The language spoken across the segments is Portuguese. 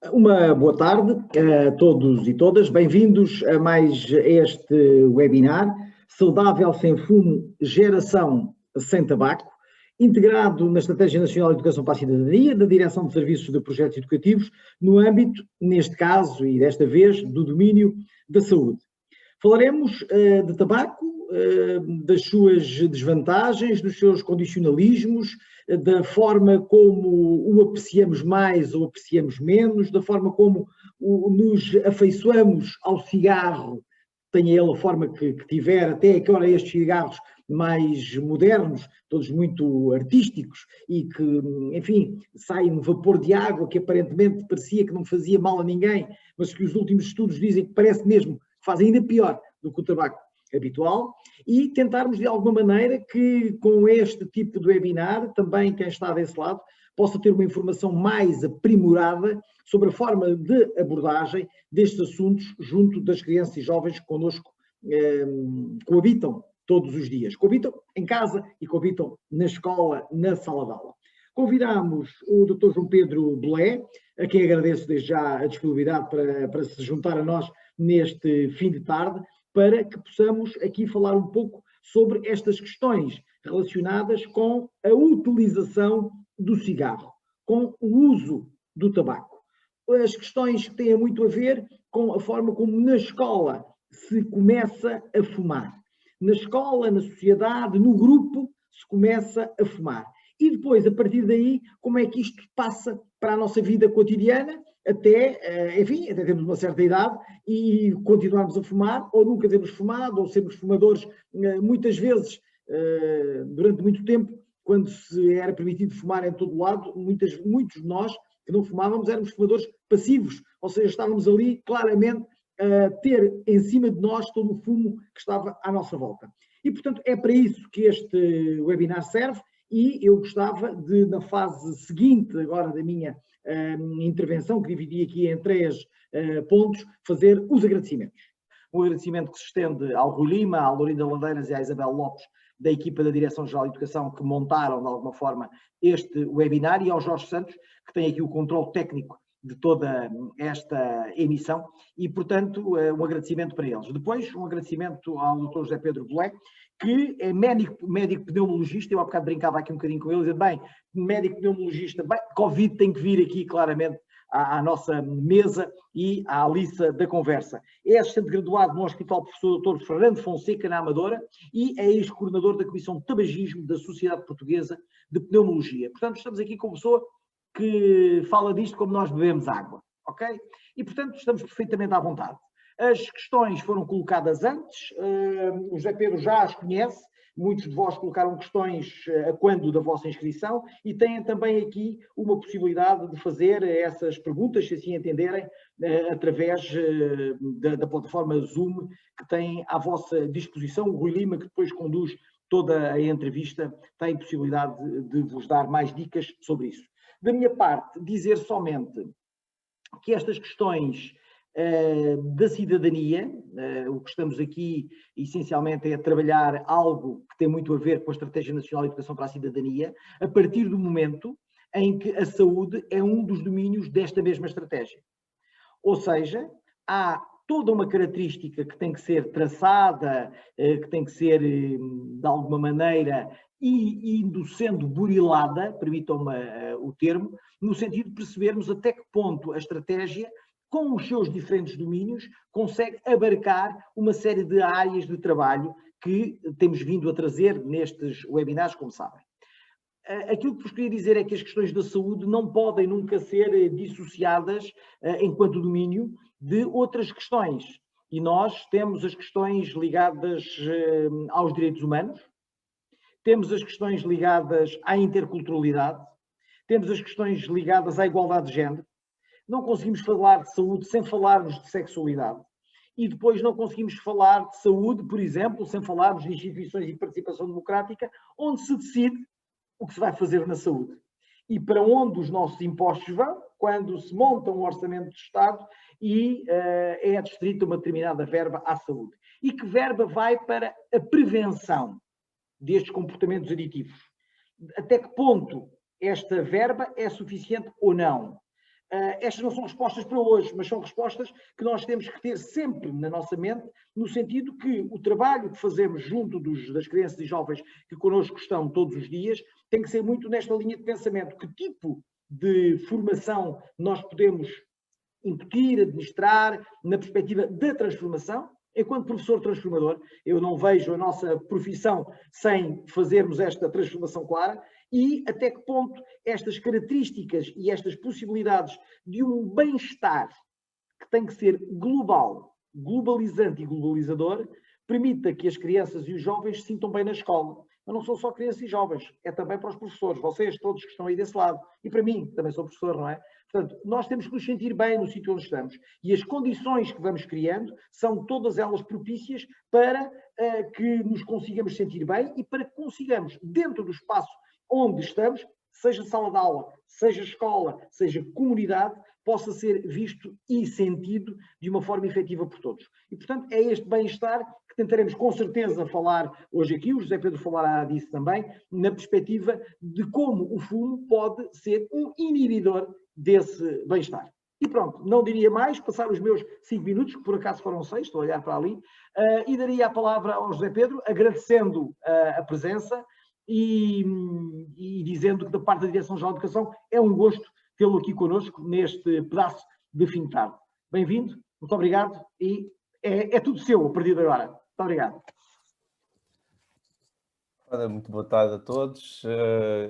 Uma boa tarde a todos e todas. Bem-vindos a mais este webinar, Saudável Sem Fumo, Geração Sem Tabaco, integrado na Estratégia Nacional de Educação para a Cidadania, da Direção de Serviços de Projetos Educativos, no âmbito, neste caso e desta vez, do domínio da saúde. Falaremos de tabaco, das suas desvantagens, dos seus condicionalismos, da forma como o apreciamos mais ou apreciamos menos, da forma como nos afeiçoamos ao cigarro, tenha ele a forma que tiver, até agora estes cigarros mais modernos, todos muito artísticos e que, enfim, sai um vapor de água que aparentemente parecia que não fazia mal a ninguém, mas que os últimos estudos dizem que parece mesmo que faz ainda pior do que o tabaco habitual, e tentarmos de alguma maneira que com este tipo de webinar, também quem está desse lado, possa ter uma informação mais aprimorada sobre a forma de abordagem destes assuntos junto das crianças e jovens que connosco coabitam todos os dias. Coabitam em casa e coabitam na escola, na sala de aula. Convidámos o Dr. João Pedro Belé, a quem agradeço desde já a disponibilidade para se juntar a nós neste fim de tarde, para que possamos aqui falar um pouco sobre estas questões relacionadas com a utilização do cigarro, com o uso do tabaco. As questões que têm muito a ver com a forma como na escola se começa a fumar. Na escola, na sociedade, no grupo, se começa a fumar. E depois, a partir daí, como é que isto passa para a nossa vida cotidiana, até, enfim, até termos uma certa idade e continuarmos a fumar, ou nunca termos fumado, ou sermos fumadores, muitas vezes, durante muito tempo, quando se era permitido fumar em todo lado, muitos de nós que não fumávamos éramos fumadores passivos, ou seja, estávamos ali claramente a ter em cima de nós todo o fumo que estava à nossa volta. E, portanto, é para isso que este webinar serve, e eu gostava de, na fase seguinte agora da minha intervenção, que dividi aqui em 3 pontos, fazer os agradecimentos. Um agradecimento que se estende ao Rui Lima, à Lourinda Ladeiras e à Isabel Lopes, da equipa da Direção-Geral de Educação, que montaram, de alguma forma, este webinar, e ao Jorge Santos, que tem aqui o controle técnico de toda esta emissão, e, portanto, um agradecimento para eles. Depois, um agradecimento ao Dr. José Pedro Belé, que é médico pneumologista. Eu há bocado brincava aqui um bocadinho com ele, dizendo, bem, médico pneumologista, bem, Covid tem que vir aqui claramente à nossa mesa e à liça da conversa. É assistente graduado no Hospital Professor Dr. Fernando Fonseca, na Amadora, e é ex-coordenador da Comissão de Tabagismo da Sociedade Portuguesa de Pneumologia. Portanto, estamos aqui com uma pessoa que fala disto como nós bebemos água, ok? E, portanto, estamos perfeitamente à vontade. As questões foram colocadas antes, o José Pedro já as conhece, muitos de vós colocaram questões a quando da vossa inscrição, e têm também aqui uma possibilidade de fazer essas perguntas, se assim entenderem, através da plataforma Zoom, que tem à vossa disposição. O Rui Lima, que depois conduz toda a entrevista, tem possibilidade de vos dar mais dicas sobre isso. Da minha parte, dizer somente que estas questões da cidadania, o que estamos aqui essencialmente é trabalhar algo que tem muito a ver com a Estratégia Nacional de Educação para a Cidadania, a partir do momento em que a saúde é um dos domínios desta mesma estratégia. Ou seja, há toda uma característica que tem que ser traçada, que tem que ser, de alguma maneira, indo sendo burilada, permitam-me o termo, no sentido de percebermos até que ponto a estratégia, com os seus diferentes domínios, consegue abarcar uma série de áreas de trabalho que temos vindo a trazer nestes webinars, como sabem. Aquilo que vos queria dizer é que as questões da saúde não podem nunca ser dissociadas, enquanto domínio, de outras questões. E nós temos as questões ligadas aos direitos humanos, temos as questões ligadas à interculturalidade, temos as questões ligadas à igualdade de género. Não conseguimos falar de saúde sem falarmos de sexualidade. E depois não conseguimos falar de saúde, por exemplo, sem falarmos de instituições de participação democrática, onde se decide o que se vai fazer na saúde. E para onde os nossos impostos vão, quando se monta um orçamento de Estado e é adstrita uma determinada verba à saúde. E que verba vai para a prevenção destes comportamentos aditivos. Até que ponto esta verba é suficiente ou não? estas não são respostas para hoje, mas são respostas que nós temos que ter sempre na nossa mente, no sentido que o trabalho que fazemos junto das crianças e jovens que connosco estão todos os dias tem que ser muito nesta linha de pensamento. Que tipo de formação nós podemos incutir, administrar, na perspectiva da transformação? Enquanto professor transformador, eu não vejo a nossa profissão sem fazermos esta transformação clara, e até que ponto estas características e estas possibilidades de um bem-estar que tem que ser global, globalizante e globalizador, permita que as crianças e os jovens se sintam bem na escola. Mas não são só crianças e jovens, é também para os professores, vocês todos que estão aí desse lado, e para mim, também sou professor, não é? Portanto, nós temos que nos sentir bem no sítio onde estamos, e as condições que vamos criando são todas elas propícias para que nos consigamos sentir bem e para que consigamos, dentro do espaço onde estamos, seja sala de aula, seja escola, seja comunidade, possa ser visto e sentido de uma forma efetiva por todos. E, portanto, é este bem-estar que tentaremos com certeza falar hoje aqui, o José Pedro falará disso também, na perspectiva de como o fumo pode ser um inibidor desse bem-estar. E pronto, não diria mais, passar os meus 5 minutos, que por acaso foram 6, estou a olhar para ali, e daria a palavra ao José Pedro, agradecendo a presença e dizendo que da parte da Direção-Geral de Educação é um gosto tê-lo aqui connosco neste pedaço de fim de tarde. Bem-vindo, muito obrigado e é tudo seu a partir de agora. Muito obrigado. Muito boa tarde a todos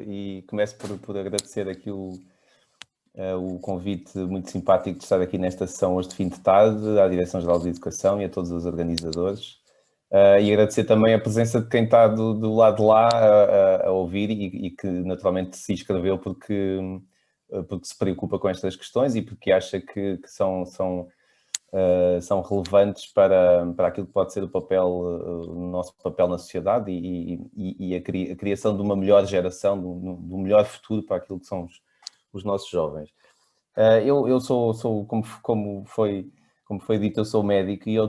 e começo por agradecer aqui o convite muito simpático de estar aqui nesta sessão hoje de fim de tarde, à Direção-Geral de Educação e a todos os organizadores. E agradecer também a presença de quem está do lado de lá a ouvir e que naturalmente se inscreveu porque se preocupa com estas questões e porque acha que são relevantes para aquilo que pode ser o nosso papel na sociedade e a criação de uma melhor geração, do melhor futuro para aquilo que são os nossos jovens. Eu sou como foi dito, eu sou médico e eu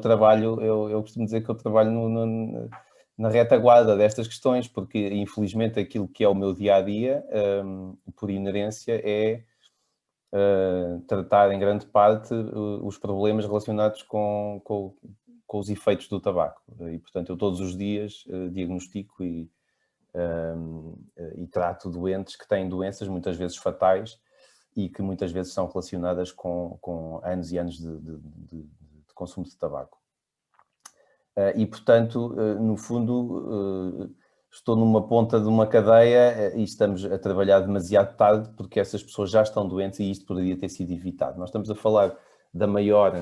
costumo dizer que eu trabalho na retaguarda destas questões, porque infelizmente aquilo que é o meu dia-a-dia, por inerência, é tratar em grande parte os problemas relacionados com os efeitos do tabaco. E, portanto, eu todos os dias diagnostico e trato doentes que têm doenças muitas vezes fatais e que muitas vezes são relacionadas com anos e anos de consumo de tabaco. E, portanto, no fundo, estou numa ponta de uma cadeia e estamos a trabalhar demasiado tarde porque essas pessoas já estão doentes e isto poderia ter sido evitado. Nós estamos a falar da maior,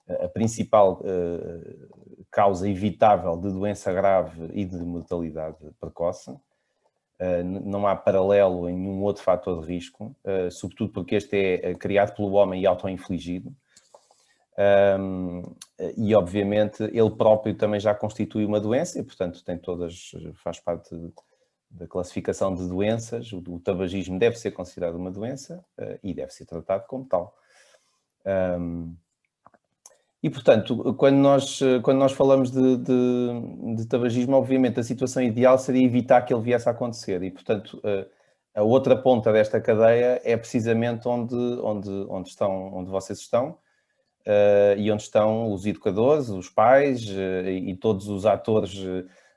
a principal causa evitável de doença grave e de mortalidade precoce. Não há paralelo em nenhum outro fator de risco, sobretudo porque este é criado pelo homem e auto-infligido. E obviamente ele próprio também já constitui uma doença e portanto faz parte da classificação de doenças. O tabagismo deve ser considerado uma doença e deve ser tratado como tal. E portanto, quando nós falamos de tabagismo, obviamente a situação ideal seria evitar que ele viesse a acontecer e portanto a outra ponta desta cadeia é precisamente onde vocês estão. E onde estão os educadores, os pais e todos os atores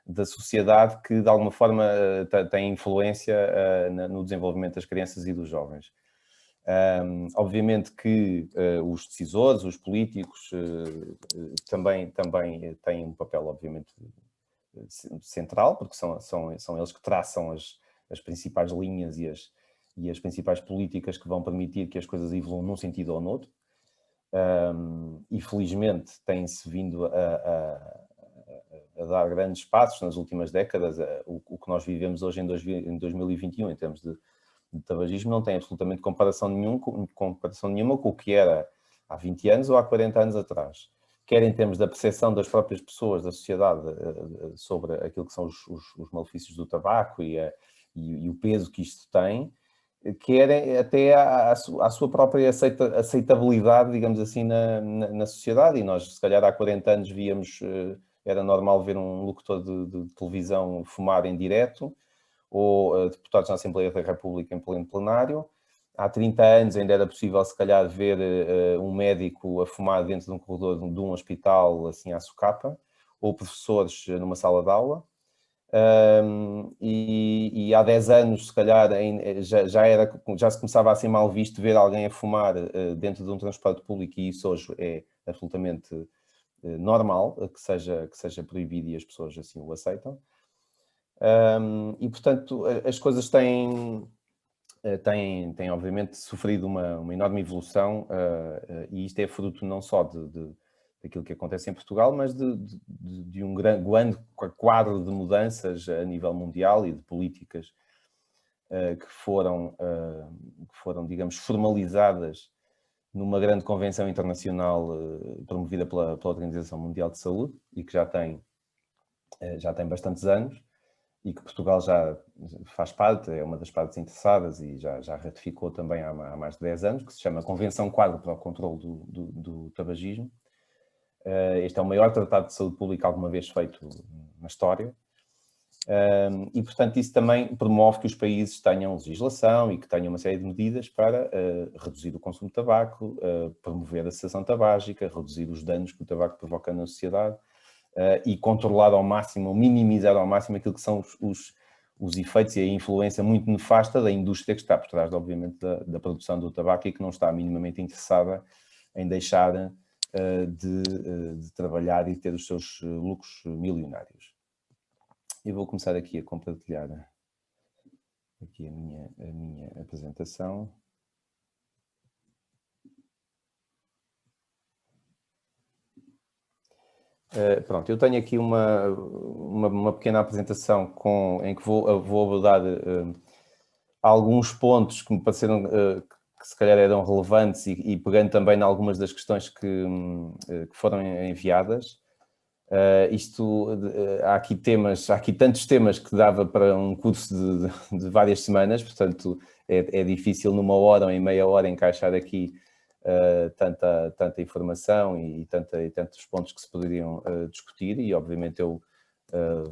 da sociedade que de alguma forma têm influência no desenvolvimento das crianças e dos jovens. Obviamente que os decisores, os políticos também têm um papel obviamente central, porque são eles que traçam as principais linhas e as principais políticas que vão permitir que as coisas evoluam num sentido ou noutro. E felizmente tem-se vindo a dar grandes passos nas últimas décadas. O que nós vivemos hoje em 2021 em termos de tabagismo não tem absolutamente comparação nenhuma com o que era há 20 anos ou há 40 anos atrás, quer em termos da percepção das próprias pessoas, da sociedade, sobre aquilo que são os malefícios do tabaco e o peso que isto tem, quer até à sua própria aceitabilidade, digamos assim, na sociedade. E nós, se calhar, há 40 anos víamos, era normal ver um locutor de televisão fumar em direto, ou deputados na Assembleia da República em pleno plenário, há 30 anos ainda era possível, se calhar, ver um médico a fumar dentro de um corredor de um hospital, assim, à socapa, ou professores numa sala de aula. E há 10 anos, se calhar, já se começava a ser mal visto ver alguém a fumar dentro de um transporte público, e isso hoje é absolutamente normal, que seja proibido e as pessoas assim o aceitam. E, portanto, as coisas têm obviamente sofrido uma enorme evolução, e isto é fruto não só daquilo que acontece em Portugal, mas de um grande quadro de mudanças a nível mundial e de políticas que foram, digamos, formalizadas numa grande convenção internacional promovida pela Organização Mundial de Saúde, e que já tem bastantes anos, e que Portugal já faz parte, é uma das partes interessadas e já ratificou também há mais de 10 anos, que se chama Convenção Quadro para o Controlo do Tabagismo. Este é o maior tratado de saúde pública alguma vez feito na história. E, portanto, isso também promove que os países tenham legislação e que tenham uma série de medidas para reduzir o consumo de tabaco, promover a cessação tabágica, reduzir os danos que o tabaco provoca na sociedade, e controlar ao máximo, minimizar ao máximo aquilo que são os efeitos e a influência muito nefasta da indústria que está por trás, obviamente, da produção do tabaco, e que não está minimamente interessada em deixar de trabalhar e ter os seus lucros milionários. Eu vou começar aqui a compartilhar aqui a minha apresentação. Pronto, eu tenho aqui uma pequena apresentação em que vou abordar alguns pontos que me pareceram que se calhar eram relevantes, e pegando também em algumas das questões que foram enviadas. Há aqui tantos temas que dava para um curso de várias semanas, portanto é difícil numa hora ou em meia hora encaixar aqui tanta informação e tantos pontos que se poderiam discutir, e obviamente eu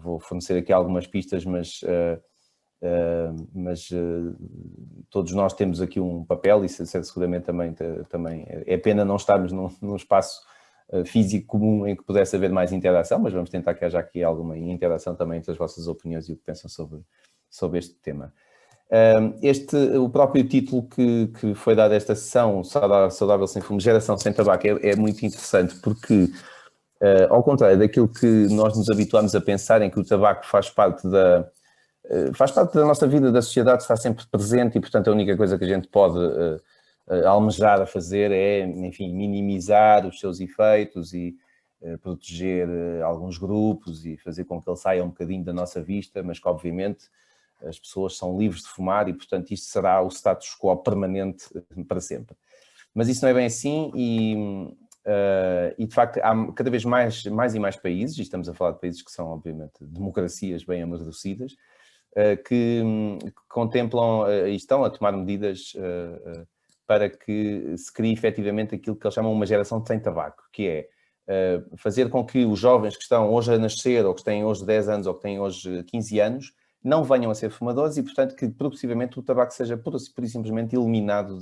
vou fornecer aqui algumas pistas, mas todos nós temos aqui um papel, e seguramente também é pena não estarmos num espaço físico comum em que pudesse haver mais interação, mas vamos tentar que haja aqui alguma interação também entre as vossas opiniões e o que pensam sobre este tema. O próprio título que foi dado a esta sessão, Saudável Sem Fumo, Geração Sem Tabaco, é muito interessante, porque, ao contrário daquilo que nós nos habituamos a pensar, em que o tabaco faz parte da nossa vida, da sociedade, está sempre presente, e, portanto, a única coisa que a gente pode almejar a fazer é, enfim, minimizar os seus efeitos e proteger alguns grupos e fazer com que ele saia um bocadinho da nossa vista, mas que, obviamente, as pessoas são livres de fumar e, portanto, isto será o status quo permanente para sempre. Mas isso não é bem assim, e de facto há cada vez mais e mais países, e estamos a falar de países que são, obviamente, democracias bem amadurecidas, que contemplam e estão a tomar medidas para que se crie efetivamente aquilo que eles chamam uma geração sem tabaco, que é fazer com que os jovens que estão hoje a nascer, ou que têm hoje 10 anos, ou que têm hoje 15 anos, não venham a ser fumadores, e, portanto, que progressivamente o tabaco seja pura e simplesmente eliminado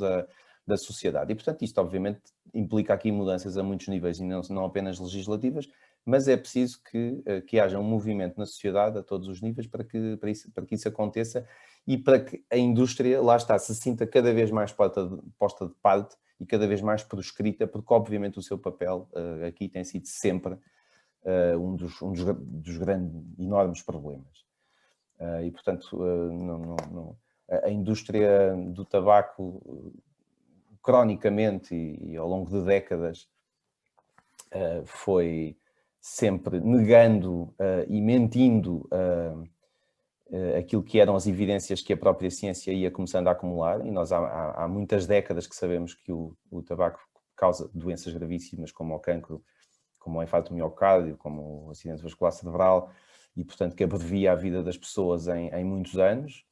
da sociedade. E, portanto, isto obviamente implica aqui mudanças a muitos níveis, e não apenas legislativas, mas é preciso que haja um movimento na sociedade a todos os níveis para que isso aconteça, e para que a indústria, lá está, se sinta cada vez mais posta de parte e cada vez mais proscrita, porque obviamente o seu papel aqui tem sido sempre um dos grandes, enormes problemas. E, portanto, a indústria do tabaco, cronicamente e ao longo de décadas, foi sempre negando e mentindo aquilo que eram as evidências que a própria ciência ia começando a acumular, e nós há muitas décadas que sabemos que o tabaco causa doenças gravíssimas, como o cancro, como o infarto do miocárdio, como o acidente vascular cerebral, e, portanto, que abrevia a vida das pessoas em muitos anos.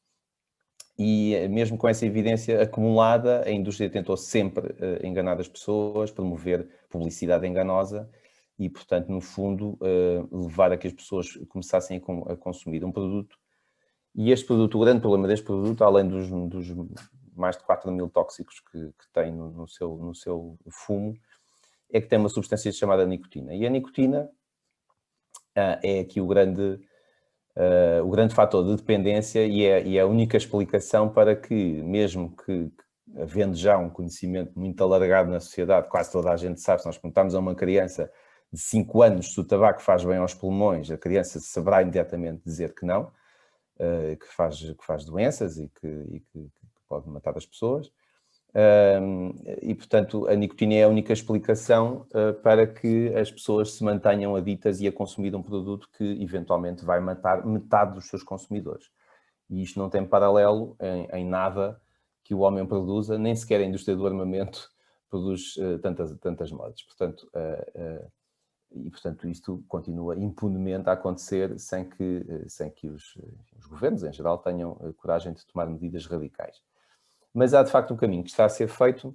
E mesmo com essa evidência acumulada, a indústria tentou sempre enganar as pessoas, promover publicidade enganosa e, portanto, no fundo, levar a que as pessoas começassem a consumir um produto. E este produto, o grande problema deste produto, além mais de 4.000 tóxicos que tem no seu fumo, é que tem uma substância chamada nicotina. E a nicotina é aqui o grande fator de dependência e é a única explicação para que, mesmo que havendo já um conhecimento muito alargado na sociedade, quase toda a gente sabe, se nós perguntarmos a uma criança de 5 anos se o tabaco faz bem aos pulmões, a criança saberá imediatamente dizer que não, que faz doenças e que pode matar as pessoas. E, portanto, a nicotina é a única explicação para que as pessoas se mantenham aditas e a consumir um produto que eventualmente vai matar metade dos seus consumidores. E isto não tem paralelo em nada que o homem produza, nem sequer a indústria do armamento produz tantas mortes. Portanto, isto continua impunemente a acontecer sem que os governos, em geral, tenham coragem de tomar medidas radicais. Mas há, de facto, um caminho que está a ser feito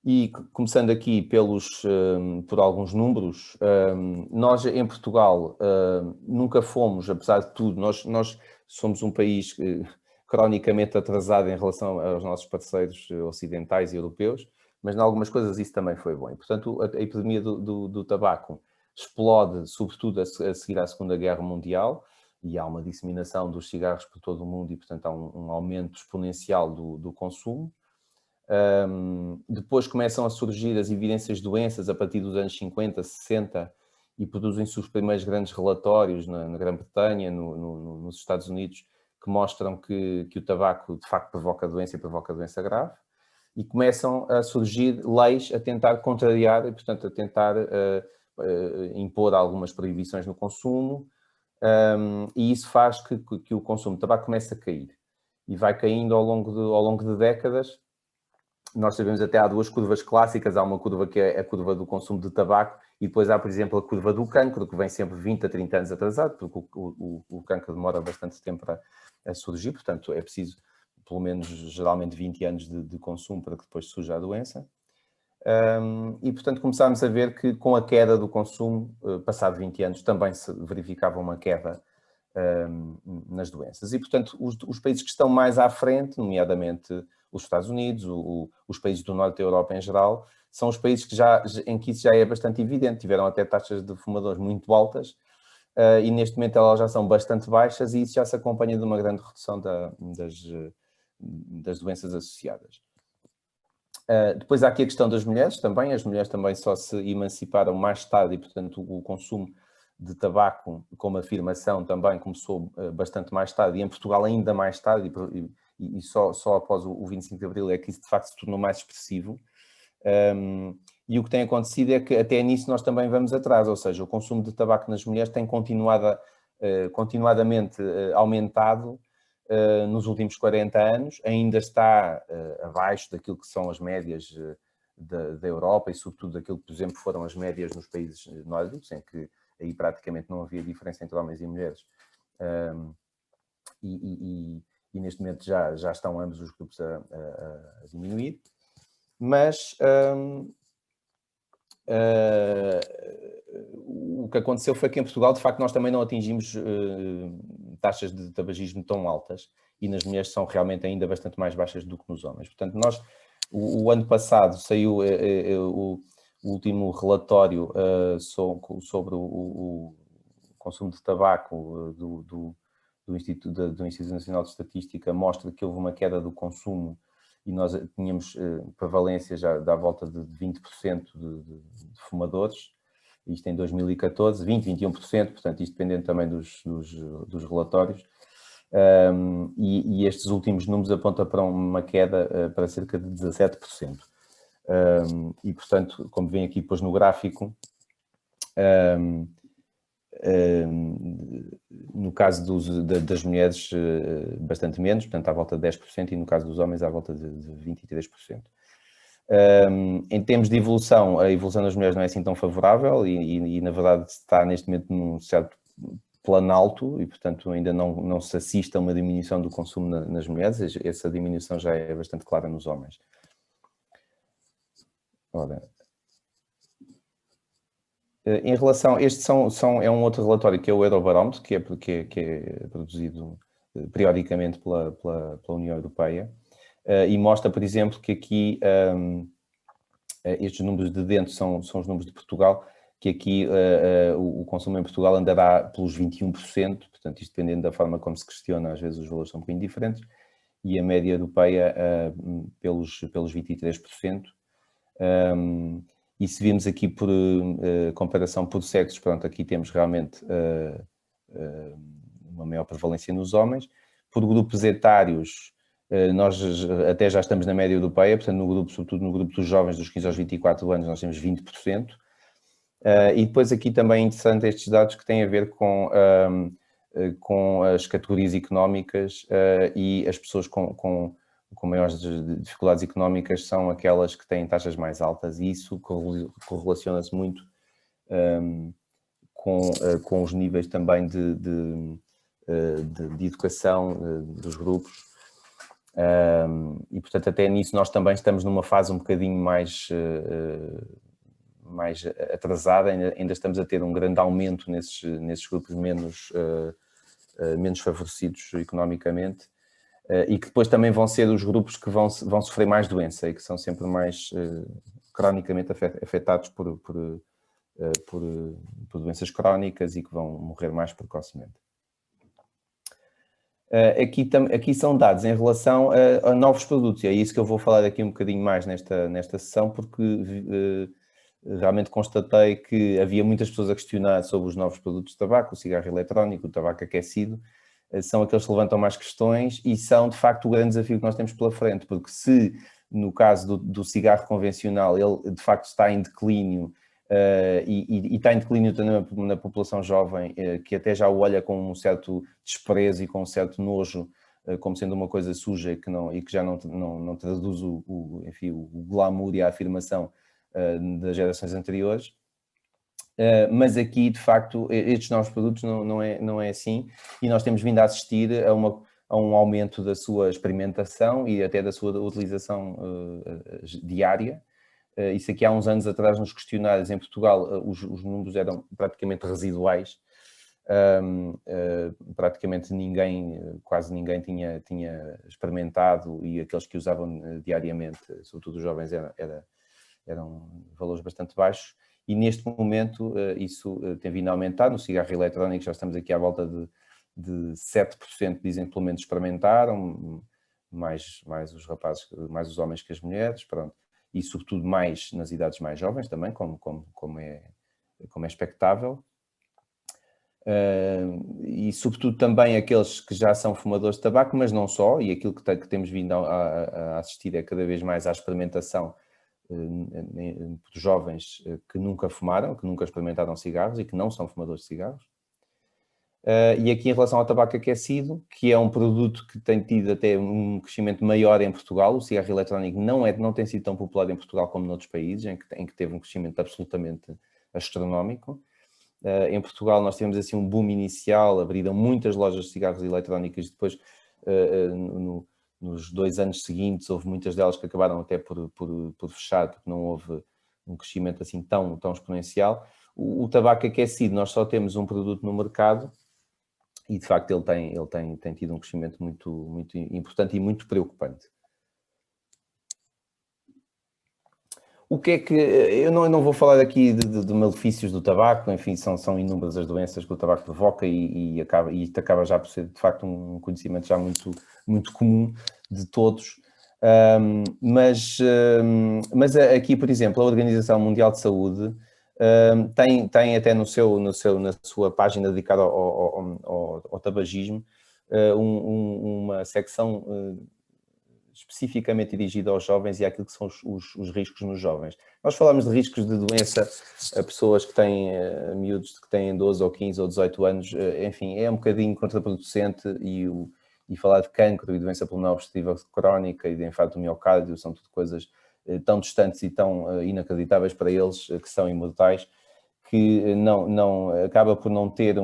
e, começando aqui por alguns números, nós, em Portugal, nunca fomos, apesar de tudo, nós somos um país cronicamente atrasado em relação aos nossos parceiros ocidentais e europeus, mas em algumas coisas isso também foi bom. E, portanto, a epidemia do tabaco explode, sobretudo a seguir à Segunda Guerra Mundial, e há uma disseminação dos cigarros por todo o mundo e, portanto, há um aumento exponencial do consumo. Depois começam a surgir as evidências de doenças a partir dos anos 50, 60 e produzem-se os primeiros grandes relatórios na Grã-Bretanha, nos Estados Unidos, que mostram que o tabaco, de facto, provoca doença e provoca doença grave. E começam a surgir leis a tentar contrariar e, portanto, a tentar impor algumas proibições no consumo. E isso faz que o consumo de tabaco comece a cair. E vai caindo ao longo de décadas. Nós sabemos até há duas curvas clássicas. Há uma curva que é a curva do consumo de tabaco e depois há, por exemplo, a curva do cancro, que vem sempre 20 a 30 anos atrasado, porque o cancro demora bastante tempo a surgir. Portanto, é preciso, pelo menos, geralmente 20 anos de consumo para que depois surja a doença. E, portanto, começámos a ver que com a queda do consumo, passado 20 anos, também se verificava uma queda nas doenças. E, portanto, os países que estão mais à frente, nomeadamente os Estados Unidos, os países do norte da Europa em geral, são os países em que isso já é bastante evidente. Tiveram até taxas de fumadores muito altas e, neste momento, elas já são bastante baixas e isso já se acompanha de uma grande redução das doenças associadas. Depois há aqui a questão das mulheres também. As mulheres também só se emanciparam mais tarde e, portanto, o consumo de tabaco como afirmação também começou bastante mais tarde e em Portugal ainda mais tarde e só após o 25 de Abril é que isso de facto se tornou mais expressivo. E o que tem acontecido é que até nisso nós também vamos atrás, ou seja, o consumo de tabaco nas mulheres tem continuadamente aumentado nos últimos 40 anos, ainda está abaixo daquilo que são as médias da Europa e sobretudo daquilo que, por exemplo, foram as médias nos países nórdicos, em que aí praticamente não havia diferença entre homens e mulheres. E neste momento já estão ambos os grupos a diminuir. Mas o que aconteceu foi que em Portugal, de facto, nós também não atingimos taxas de tabagismo tão altas e nas mulheres são realmente ainda bastante mais baixas do que nos homens. Portanto, o ano passado saiu o último relatório sobre o consumo de tabaco do Instituto Nacional de Estatística, mostra que houve uma queda do consumo e nós tínhamos prevalência já da volta de 20% de fumadores, isto em 2014, 21%, portanto isto dependendo também dos relatórios, e estes últimos números apontam para uma queda para cerca de 17%. E portanto, como vem aqui depois no gráfico, no caso das mulheres, bastante menos, portanto, à volta de 10%, e no caso dos homens, à volta de 23%. Em termos de evolução, a evolução das mulheres não é assim tão favorável e na verdade, está neste momento num certo planalto e, portanto, ainda não se assiste a uma diminuição do consumo nas mulheres. Essa diminuição já é bastante clara nos homens. Ora, em relação, este é um outro relatório que é o Eurobarómetro, que é produzido periodicamente pela União Europeia, e mostra, por exemplo, que aqui estes números de dentro são os números de Portugal, que aqui o consumo em Portugal andará pelos 21%, portanto isto dependendo da forma como se questiona, às vezes os valores são um bocadinho diferentes, e a média europeia pelos 23%. E se virmos aqui por comparação por sexos, pronto, aqui temos realmente uma maior prevalência nos homens. Por grupos etários, nós até já estamos na média europeia, portanto, sobretudo no grupo dos jovens dos 15 aos 24 anos, nós temos 20%. E depois aqui também é interessante estes dados que têm a ver com as categorias económicas, e as pessoas com maiores dificuldades económicas são aquelas que têm taxas mais altas, e isso correlaciona-se muito com os níveis também de educação dos grupos. E portanto até nisso nós também estamos numa fase um bocadinho mais atrasada, ainda estamos a ter um grande aumento nesses grupos menos favorecidos economicamente, e que depois também vão ser os grupos que vão sofrer mais doença e que são sempre mais cronicamente afetados por doenças crónicas e que vão morrer mais precocemente. Aqui são dados em relação a novos produtos, e é isso que eu vou falar aqui um bocadinho mais nesta sessão, porque realmente constatei que havia muitas pessoas a questionar sobre os novos produtos de tabaco, o cigarro eletrónico, o tabaco aquecido, são aqueles que levantam mais questões e são de facto o grande desafio que nós temos pela frente, porque se no caso do cigarro convencional ele de facto está em declínio, e está em declínio também na população jovem, que até já o olha com um certo desprezo e com um certo nojo, como sendo uma coisa suja e que já não traduz enfim, o glamour e a afirmação das gerações anteriores. Mas aqui, de facto, estes novos produtos não é assim, e nós temos vindo a assistir a um aumento da sua experimentação e até da sua utilização diária. Isso aqui há uns anos atrás, nos questionários em Portugal, os números eram praticamente residuais. Praticamente quase ninguém tinha experimentado, e aqueles que usavam diariamente, sobretudo os jovens, eram valores bastante baixos. E neste momento isso tem vindo a aumentar. No cigarro eletrónico já estamos aqui à volta de 7%, dizem que pelo menos experimentaram, mais os rapazes, mais os homens que as mulheres, pronto. E sobretudo mais nas idades mais jovens também, como é expectável. E sobretudo também aqueles que já são fumadores de tabaco, mas não só, e aquilo que temos vindo a assistir é cada vez mais à experimentação de jovens que nunca fumaram, que nunca experimentaram cigarros e que não são fumadores de cigarros. E aqui em relação ao tabaco aquecido, que é um produto que tem tido até um crescimento maior em Portugal, o cigarro eletrónico não tem sido tão popular em Portugal como noutros países, em que teve um crescimento absolutamente astronómico. Em Portugal nós tivemos assim um boom inicial, abriram muitas lojas de cigarros eletrónicos, depois nos 2 anos seguintes houve muitas delas que acabaram até por fechar, porque não houve um crescimento assim tão exponencial. O tabaco aquecido, nós só temos um produto no mercado e de facto ele tem tido um crescimento muito importante e muito preocupante. O que é que... Eu não vou falar aqui de malefícios do tabaco, enfim, são inúmeras as doenças que o tabaco provoca e isto acaba já por ser, de facto, um conhecimento já muito comum de todos. Mas aqui, por exemplo, a Organização Mundial de Saúde tem até na sua página dedicada ao tabagismo uma secção especificamente dirigida aos jovens e àquilo que são os riscos nos jovens. Nós falamos de riscos de doença a pessoas que têm, miúdos que têm 12 ou 15 ou 18 anos, enfim, é um bocadinho contraproducente, e falar de cancro e doença pulmonar obstrutiva crónica e de infarto do miocárdio são tudo coisas tão distantes e tão inacreditáveis para eles, que são imortais, que acaba por não ter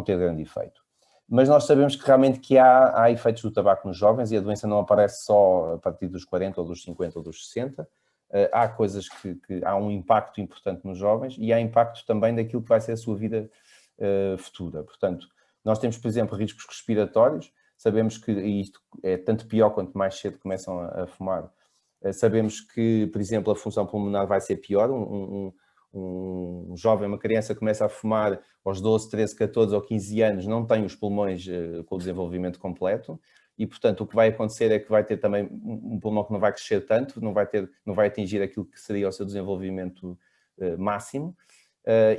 grande efeito. Mas nós sabemos que realmente há efeitos do tabaco nos jovens, e a doença não aparece só a partir dos 40 ou dos 50 ou dos 60. Há coisas que há um impacto importante nos jovens, e há impacto também daquilo que vai ser a sua vida futura. Portanto, nós temos, por exemplo, riscos respiratórios. sabemos que isto é tanto pior quanto mais cedo começam a fumar. Sabemos que, por exemplo, a função pulmonar vai ser pior. Um jovem, uma criança começa a fumar aos 12, 13, 14 ou 15 anos, não tem os pulmões com o desenvolvimento completo e, portanto, o que vai acontecer é que vai ter também um pulmão que não vai crescer tanto, não vai atingir aquilo que seria o seu desenvolvimento máximo.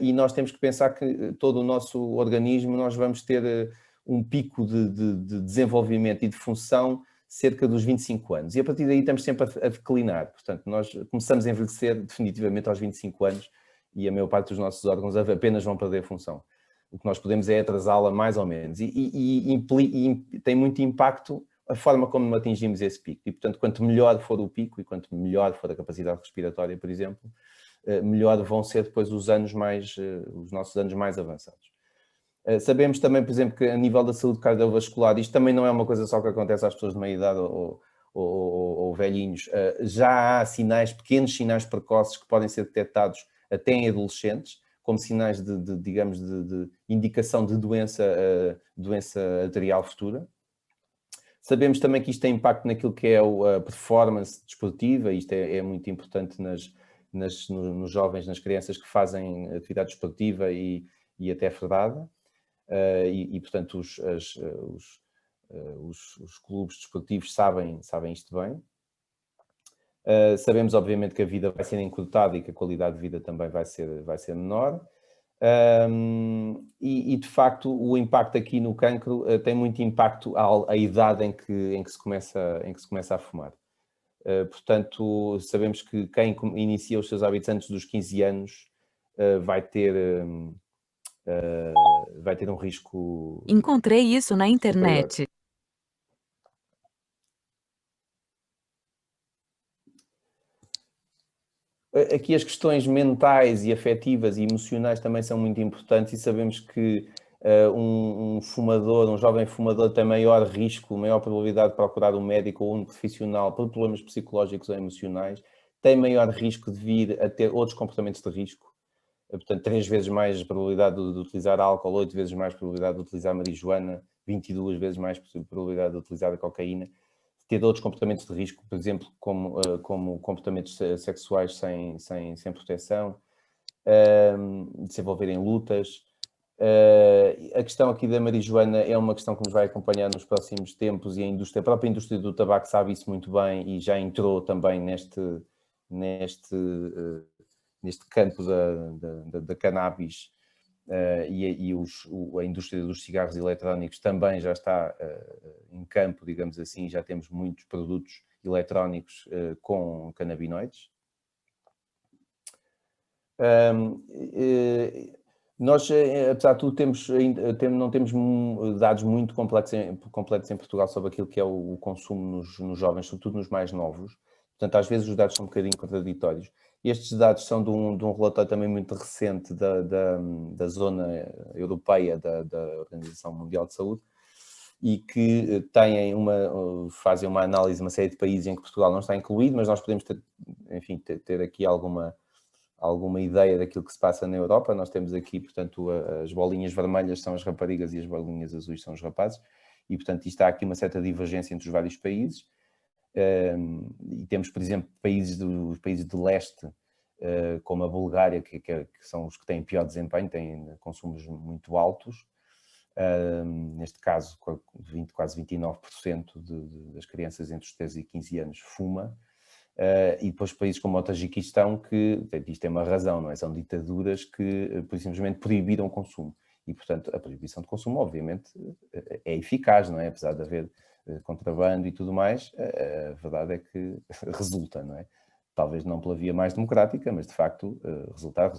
E nós temos que pensar que todo o nosso organismo, nós vamos ter um pico de desenvolvimento e de função cerca dos 25 anos. E a partir daí estamos sempre a declinar. Portanto, nós começamos a envelhecer definitivamente aos 25 anos e a maior parte dos nossos órgãos apenas vão perder função. O que nós podemos é atrasá-la mais ou menos. E tem muito impacto a forma como atingimos esse pico. E, portanto, quanto melhor for o pico e quanto melhor for a capacidade respiratória, por exemplo, melhor vão ser depois os nossos anos mais avançados. Sabemos também, por exemplo, que a nível da saúde cardiovascular, isto também não é uma coisa só que acontece às pessoas de meia idade ou velhinhos, já há pequenos sinais precoces que podem ser detectados até em adolescentes, como sinais digamos, de indicação de doença arterial futura. Sabemos também que isto tem impacto naquilo que é a performance desportiva, isto é muito importante nos jovens, nas crianças que fazem atividade desportiva e até fardada. Portanto, os clubes desportivos sabem isto bem. Sabemos, obviamente, que a vida vai ser encurtada e que a qualidade de vida também vai ser menor. De facto, o impacto aqui no cancro tem muito impacto à idade em que se começa a fumar. Portanto, sabemos que quem inicia os seus hábitos antes dos 15 anos vai ter um risco. Encontrei isso na internet. Superior. Aqui as questões mentais e afetivas e emocionais também são muito importantes e sabemos que um jovem fumador tem maior risco, maior probabilidade de procurar um médico ou um profissional por problemas psicológicos ou emocionais, tem maior risco de vir a ter outros comportamentos de risco. Portanto, 3 vezes mais probabilidade de utilizar álcool, 8 vezes mais probabilidade de utilizar marijuana, 22 vezes mais probabilidade de utilizar a cocaína, ter outros comportamentos de risco, por exemplo, como comportamentos sexuais sem proteção, desenvolverem lutas. A questão aqui da marijuana é uma questão que nos vai acompanhar nos próximos tempos e a própria indústria do tabaco sabe isso muito bem e já entrou também neste campo da cannabis a indústria dos cigarros eletrónicos também já está em campo, digamos assim, já temos muitos produtos eletrónicos com canabinoides. Nós, apesar de tudo, não temos dados muito completos em Portugal sobre aquilo que é o consumo nos jovens, sobretudo nos mais novos. Portanto, às vezes os dados são um bocadinho contraditórios. Estes dados são de um relatório também muito recente da zona europeia da Organização Mundial de Saúde e que fazem uma análise de uma série de países em que Portugal não está incluído, mas nós podemos ter aqui alguma ideia daquilo que se passa na Europa. Nós temos aqui, portanto, as bolinhas vermelhas são as raparigas e as bolinhas azuis são os rapazes e, portanto, isto há aqui uma certa divergência entre os vários países. E temos, por exemplo, os países de leste, como a Bulgária, que são os que têm pior desempenho, têm consumos muito altos. Neste caso, quase 29% das crianças entre os 13 e 15 anos fuma. E depois países como o Tajiquistão, que isto tem uma razão, não é? São ditaduras que simplesmente proibiram o consumo. E, portanto, a proibição de consumo, obviamente, é eficaz, não é? Apesar de haver contrabando e tudo mais, a verdade é que resulta, não é? Talvez não pela via mais democrática, mas de facto resulta.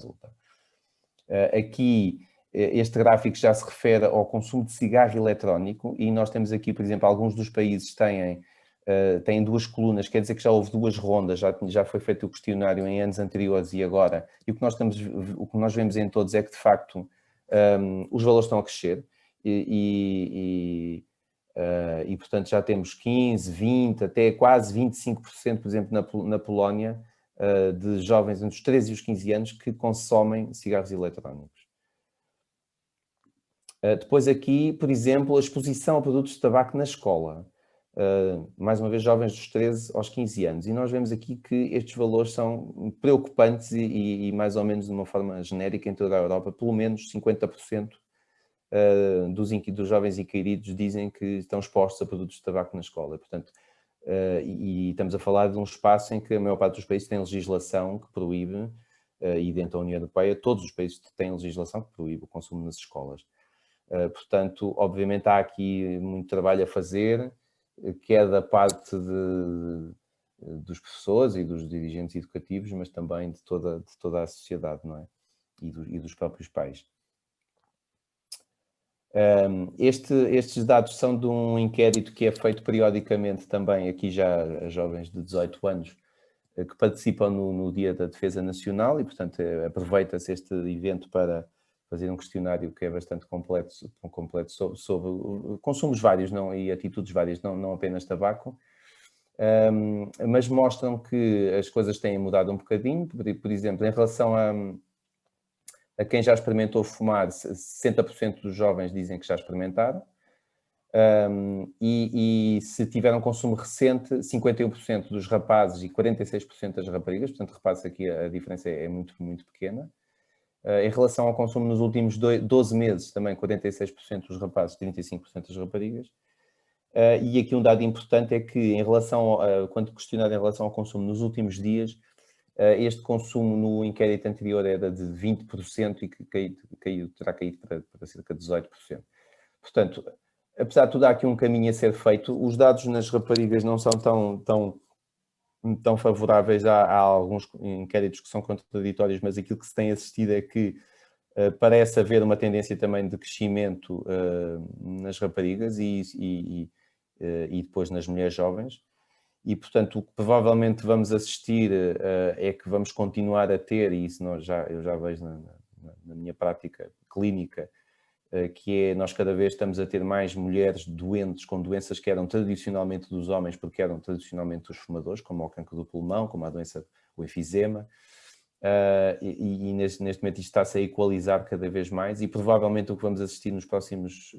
Aqui este gráfico já se refere ao consumo de cigarro eletrónico e nós temos aqui, por exemplo, alguns dos países têm 2 colunas, quer dizer que já houve 2 rondas, já foi feito o questionário em anos anteriores e agora, e o que nós vemos em todos é que de facto os valores estão a crescer e portanto já temos 15, 20, até quase 25%, por exemplo, na Polónia, de jovens entre os 13 e os 15 anos que consomem cigarros eletrónicos. Depois aqui, por exemplo, a exposição a produtos de tabaco na escola. Mais uma vez, jovens dos 13 aos 15 anos. E nós vemos aqui que estes valores são preocupantes e mais ou menos de uma forma genérica em toda a Europa, pelo menos 50% dos jovens inquiridos dizem que estão expostos a produtos de tabaco na escola. Portanto, e estamos a falar de um espaço em que a maior parte dos países tem legislação que proíbe, e dentro da União Europeia, todos os países têm legislação que proíbe o consumo nas escolas. Portanto, obviamente há aqui muito trabalho a fazer, quer da parte dos professores e dos dirigentes educativos, mas também de toda a sociedade, não é? E dos próprios pais. Estes dados são de um inquérito que é feito periodicamente também, aqui já a jovens de 18 anos, que participam no Dia da Defesa Nacional e, portanto, aproveita-se este evento para fazer um questionário que é bastante completo sobre consumos vários e atitudes várias, não apenas tabaco, mas mostram que as coisas têm mudado um bocadinho. Por exemplo, em relação a quem já experimentou fumar, 60% dos jovens dizem que já experimentaram. E se tiveram consumo recente, 51% dos rapazes e 46% das raparigas, portanto, repare-se aqui a diferença é muito, muito pequena. Em relação ao consumo nos últimos 12 meses, também 46% dos rapazes, 35% das raparigas. E aqui um dado importante é que, quando questionado em relação ao consumo nos últimos dias, este consumo no inquérito anterior era de 20% e que terá caído para cerca de 18%. Portanto, apesar de tudo, há aqui um caminho a ser feito. Os dados nas raparigas não são tão favoráveis. Há alguns inquéritos que são contraditórios, mas aquilo que se tem assistido é que parece haver uma tendência também de crescimento nas raparigas e depois nas mulheres jovens. E, portanto, o que provavelmente vamos assistir é que vamos continuar a ter, e isso eu já vejo na minha prática clínica, que é nós cada vez estamos a ter mais mulheres doentes com doenças que eram tradicionalmente dos homens, porque eram tradicionalmente dos fumadores, como o cancro do pulmão, como a doença, o enfisema, e neste momento isto está-se a equalizar cada vez mais, e provavelmente o que vamos assistir nos próximos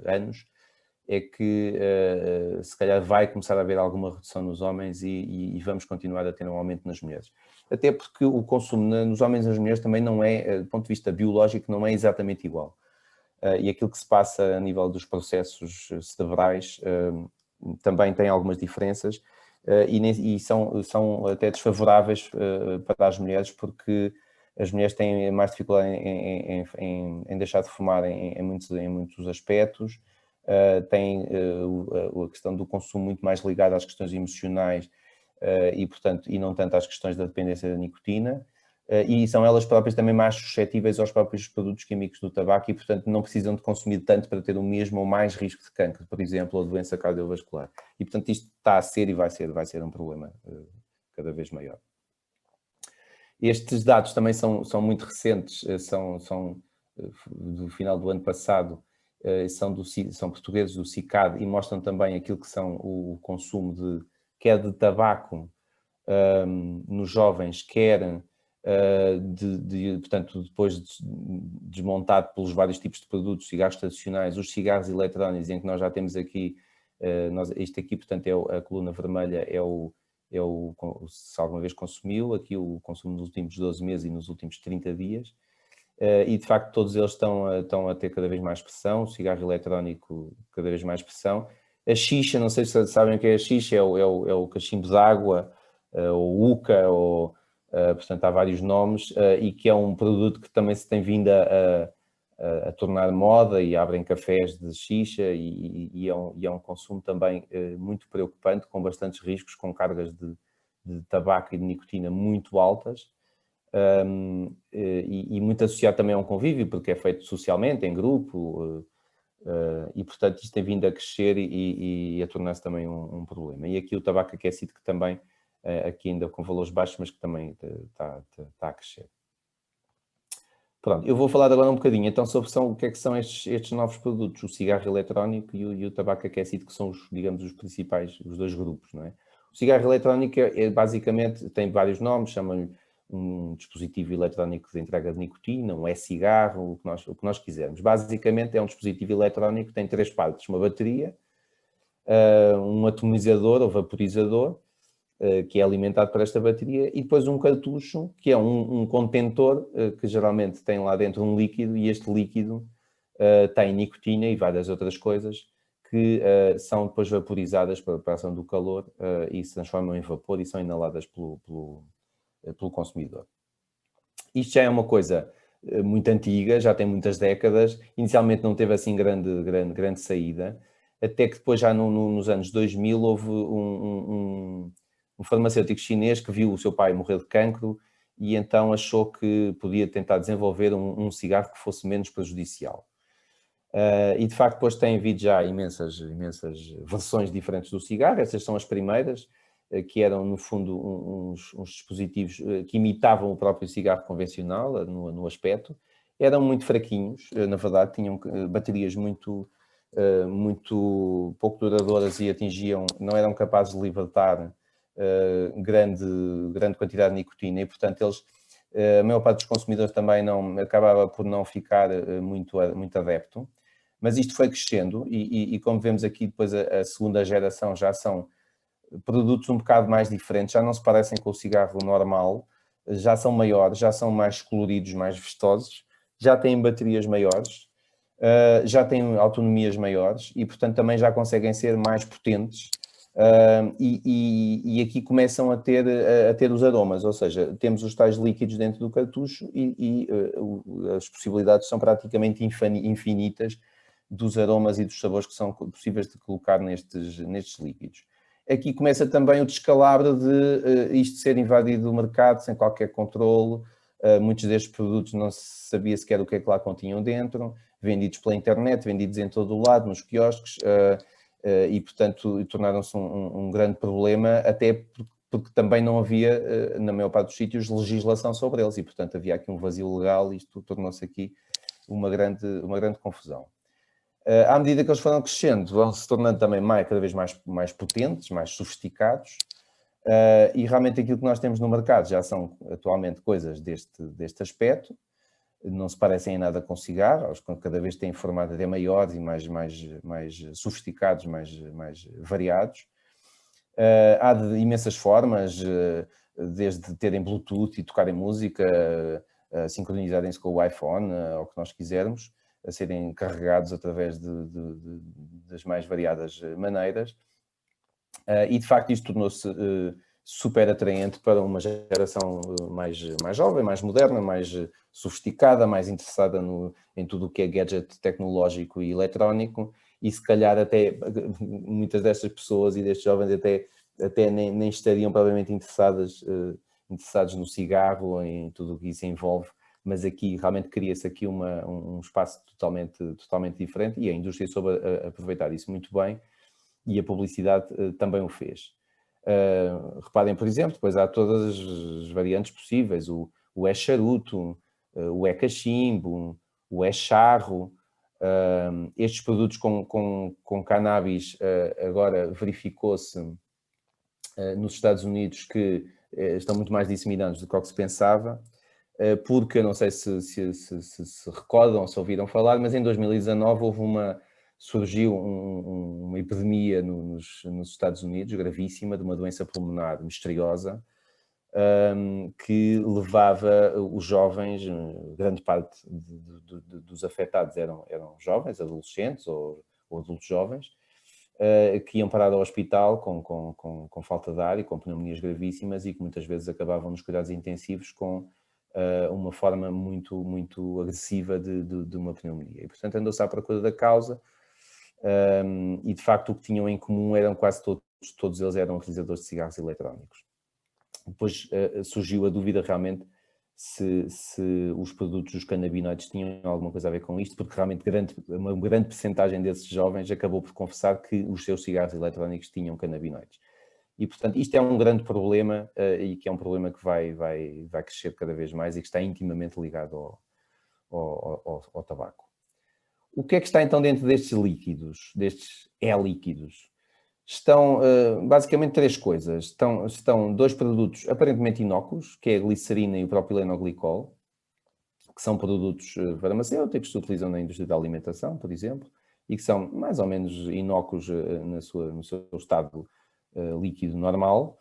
anos é que se calhar vai começar a haver alguma redução nos homens e vamos continuar a ter um aumento nas mulheres. Até porque o consumo nos homens e nas mulheres também não é, do ponto de vista biológico, não é exatamente igual. E aquilo que se passa a nível dos processos cerebrais também tem algumas diferenças e são até desfavoráveis para as mulheres, porque as mulheres têm mais dificuldade em deixar de fumar em muitos aspectos, têm a questão do consumo muito mais ligada às questões emocionais e não tanto às questões da dependência da nicotina. E são elas próprias também mais suscetíveis aos próprios produtos químicos do tabaco e, portanto, não precisam de consumir tanto para ter o mesmo ou mais risco de cancro, por exemplo, ou doença cardiovascular. E, portanto, isto está a ser e vai ser um problema cada vez maior. Estes dados também são muito recentes, são do final do ano passado, são portugueses do CICAD e mostram também aquilo que são o consumo quer de tabaco nos jovens, quer portanto, depois desmontado pelos vários tipos de produtos, cigarros tradicionais, os cigarros eletrónicos, em que nós já temos aqui, isto aqui, portanto, a coluna vermelha é o se alguma vez consumiu, aqui o consumo nos últimos 12 meses e nos últimos 30 dias, e de facto todos eles estão a ter cada vez mais pressão, o cigarro eletrónico cada vez mais pressão. A xixa, não sei se sabem o que é a xixa, é o cachimbo de água, ou uca, portanto há vários nomes, e que é um produto que também se tem vindo a tornar moda e abrem cafés de xixa e é um consumo também muito preocupante, com bastantes riscos, com cargas de tabaco e de nicotina muito altas e muito associado também a um convívio, porque é feito socialmente, em grupo, e portanto isto tem vindo a crescer e a tornar-se também um problema. E aqui o tabaco aquecido, que também, aqui ainda com valores baixos, mas que também está a crescer. Pronto, eu vou falar agora um bocadinho então sobre o que é que são estes novos produtos, o cigarro eletrónico e o tabaco aquecido, que são digamos, os principais, os dois grupos, não é? O cigarro eletrónico basicamente tem vários nomes, chamam-lhe um dispositivo eletrónico de entrega de nicotina, um e-cigarro, o que nós quisermos. Basicamente é um dispositivo eletrónico que tem 3 partes, uma bateria, um atomizador ou vaporizador, que é alimentado por esta bateria, e depois um cartucho, que é um contentor, que geralmente tem lá dentro um líquido, e este líquido tem nicotina e várias outras coisas que são depois vaporizadas pela ação do calor e se transformam em vapor e são inaladas pelo consumidor. Isto já é uma coisa muito antiga, já tem muitas décadas, inicialmente não teve assim grande saída, até que depois já nos anos 2000 houve um farmacêutico chinês que viu o seu pai morrer de cancro e então achou que podia tentar desenvolver um cigarro que fosse menos prejudicial. E de facto depois tem havido já imensas versões diferentes do cigarro. Essas são as primeiras, que eram no fundo uns dispositivos que imitavam o próprio cigarro convencional no aspecto. Eram muito fraquinhos, na verdade tinham baterias muito pouco duradouras e não eram capazes de libertar grande quantidade de nicotina e portanto a maior parte dos consumidores também acabava por não ficar muito adepto. Mas isto foi crescendo e como vemos aqui depois a segunda geração já são produtos um bocado mais diferentes, já não se parecem com o cigarro normal, já são maiores, já são mais coloridos, mais vistosos, já têm baterias maiores, já têm autonomias maiores e portanto também já conseguem ser mais potentes e aqui começam a ter os aromas, ou seja, temos os tais líquidos dentro do cartucho e as possibilidades são praticamente infinitas dos aromas e dos sabores que são possíveis de colocar nestes líquidos. Aqui começa também o descalabro de isto ser invadido o mercado sem qualquer controle. Muitos destes produtos não se sabia sequer o que é que lá continham dentro, vendidos pela internet, vendidos em todo o lado, nos quiosques, e portanto tornaram-se um grande problema, até porque também não havia, na maior parte dos sítios, legislação sobre eles, e portanto havia aqui um vazio legal e isto tornou-se aqui uma grande confusão. À medida que eles foram crescendo, vão se tornando também cada vez mais potentes, mais sofisticados, e realmente aquilo que nós temos no mercado já são atualmente coisas deste aspecto, não se parecem em nada com cigarros, cada vez têm formato até maiores e mais sofisticados, mais variados. Há de imensas formas, desde terem Bluetooth e tocarem música, sincronizarem-se com o iPhone, ou o que nós quisermos, a serem carregados através das mais variadas maneiras. E de facto isto tornou-se super atraente para uma geração mais jovem, mais moderna, mais sofisticada, mais interessada em tudo o que é gadget tecnológico e eletrónico, e se calhar até muitas destas pessoas e destes jovens até nem estariam propriamente interessados no cigarro ou em tudo o que isso envolve, mas aqui realmente cria-se aqui um espaço totalmente diferente e a indústria soube aproveitar isso muito bem e a publicidade também o fez. Reparem, por exemplo, depois há todas as variantes possíveis, o e-charuto, o e-cachimbo, o e-charro. Estes produtos com cannabis agora verificou-se nos Estados Unidos que estão muito mais disseminados do que o que se pensava, porque eu não sei se recordam, se ouviram falar, mas em 2019 surgiu uma epidemia nos Estados Unidos, gravíssima, de uma doença pulmonar misteriosa, que levava os jovens, grande parte dos afetados eram jovens, adolescentes ou adultos jovens, que iam parar ao hospital com falta de ar e com pneumonias gravíssimas e que muitas vezes acabavam nos cuidados intensivos com uma forma muito agressiva de uma pneumonia. E, portanto, andou-se à procura da causa e, de facto, o que tinham em comum eram quase todos eles eram utilizadores de cigarros eletrónicos. Depois surgiu a dúvida realmente se os produtos dos canabinoides tinham alguma coisa a ver com isto, porque realmente uma grande percentagem desses jovens acabou por confessar que os seus cigarros eletrónicos tinham canabinoides. E, portanto, isto é um grande problema e que é um problema que vai crescer cada vez mais e que está intimamente ligado ao tabaco. O que é que está então dentro destes líquidos, destes e-líquidos? estão basicamente três coisas. Estão dois produtos aparentemente inócuos, que é a glicerina e o propilenoglicol, que são produtos farmacêuticos que se utilizam na indústria da alimentação, por exemplo, e que são mais ou menos inócuos no seu estado líquido normal.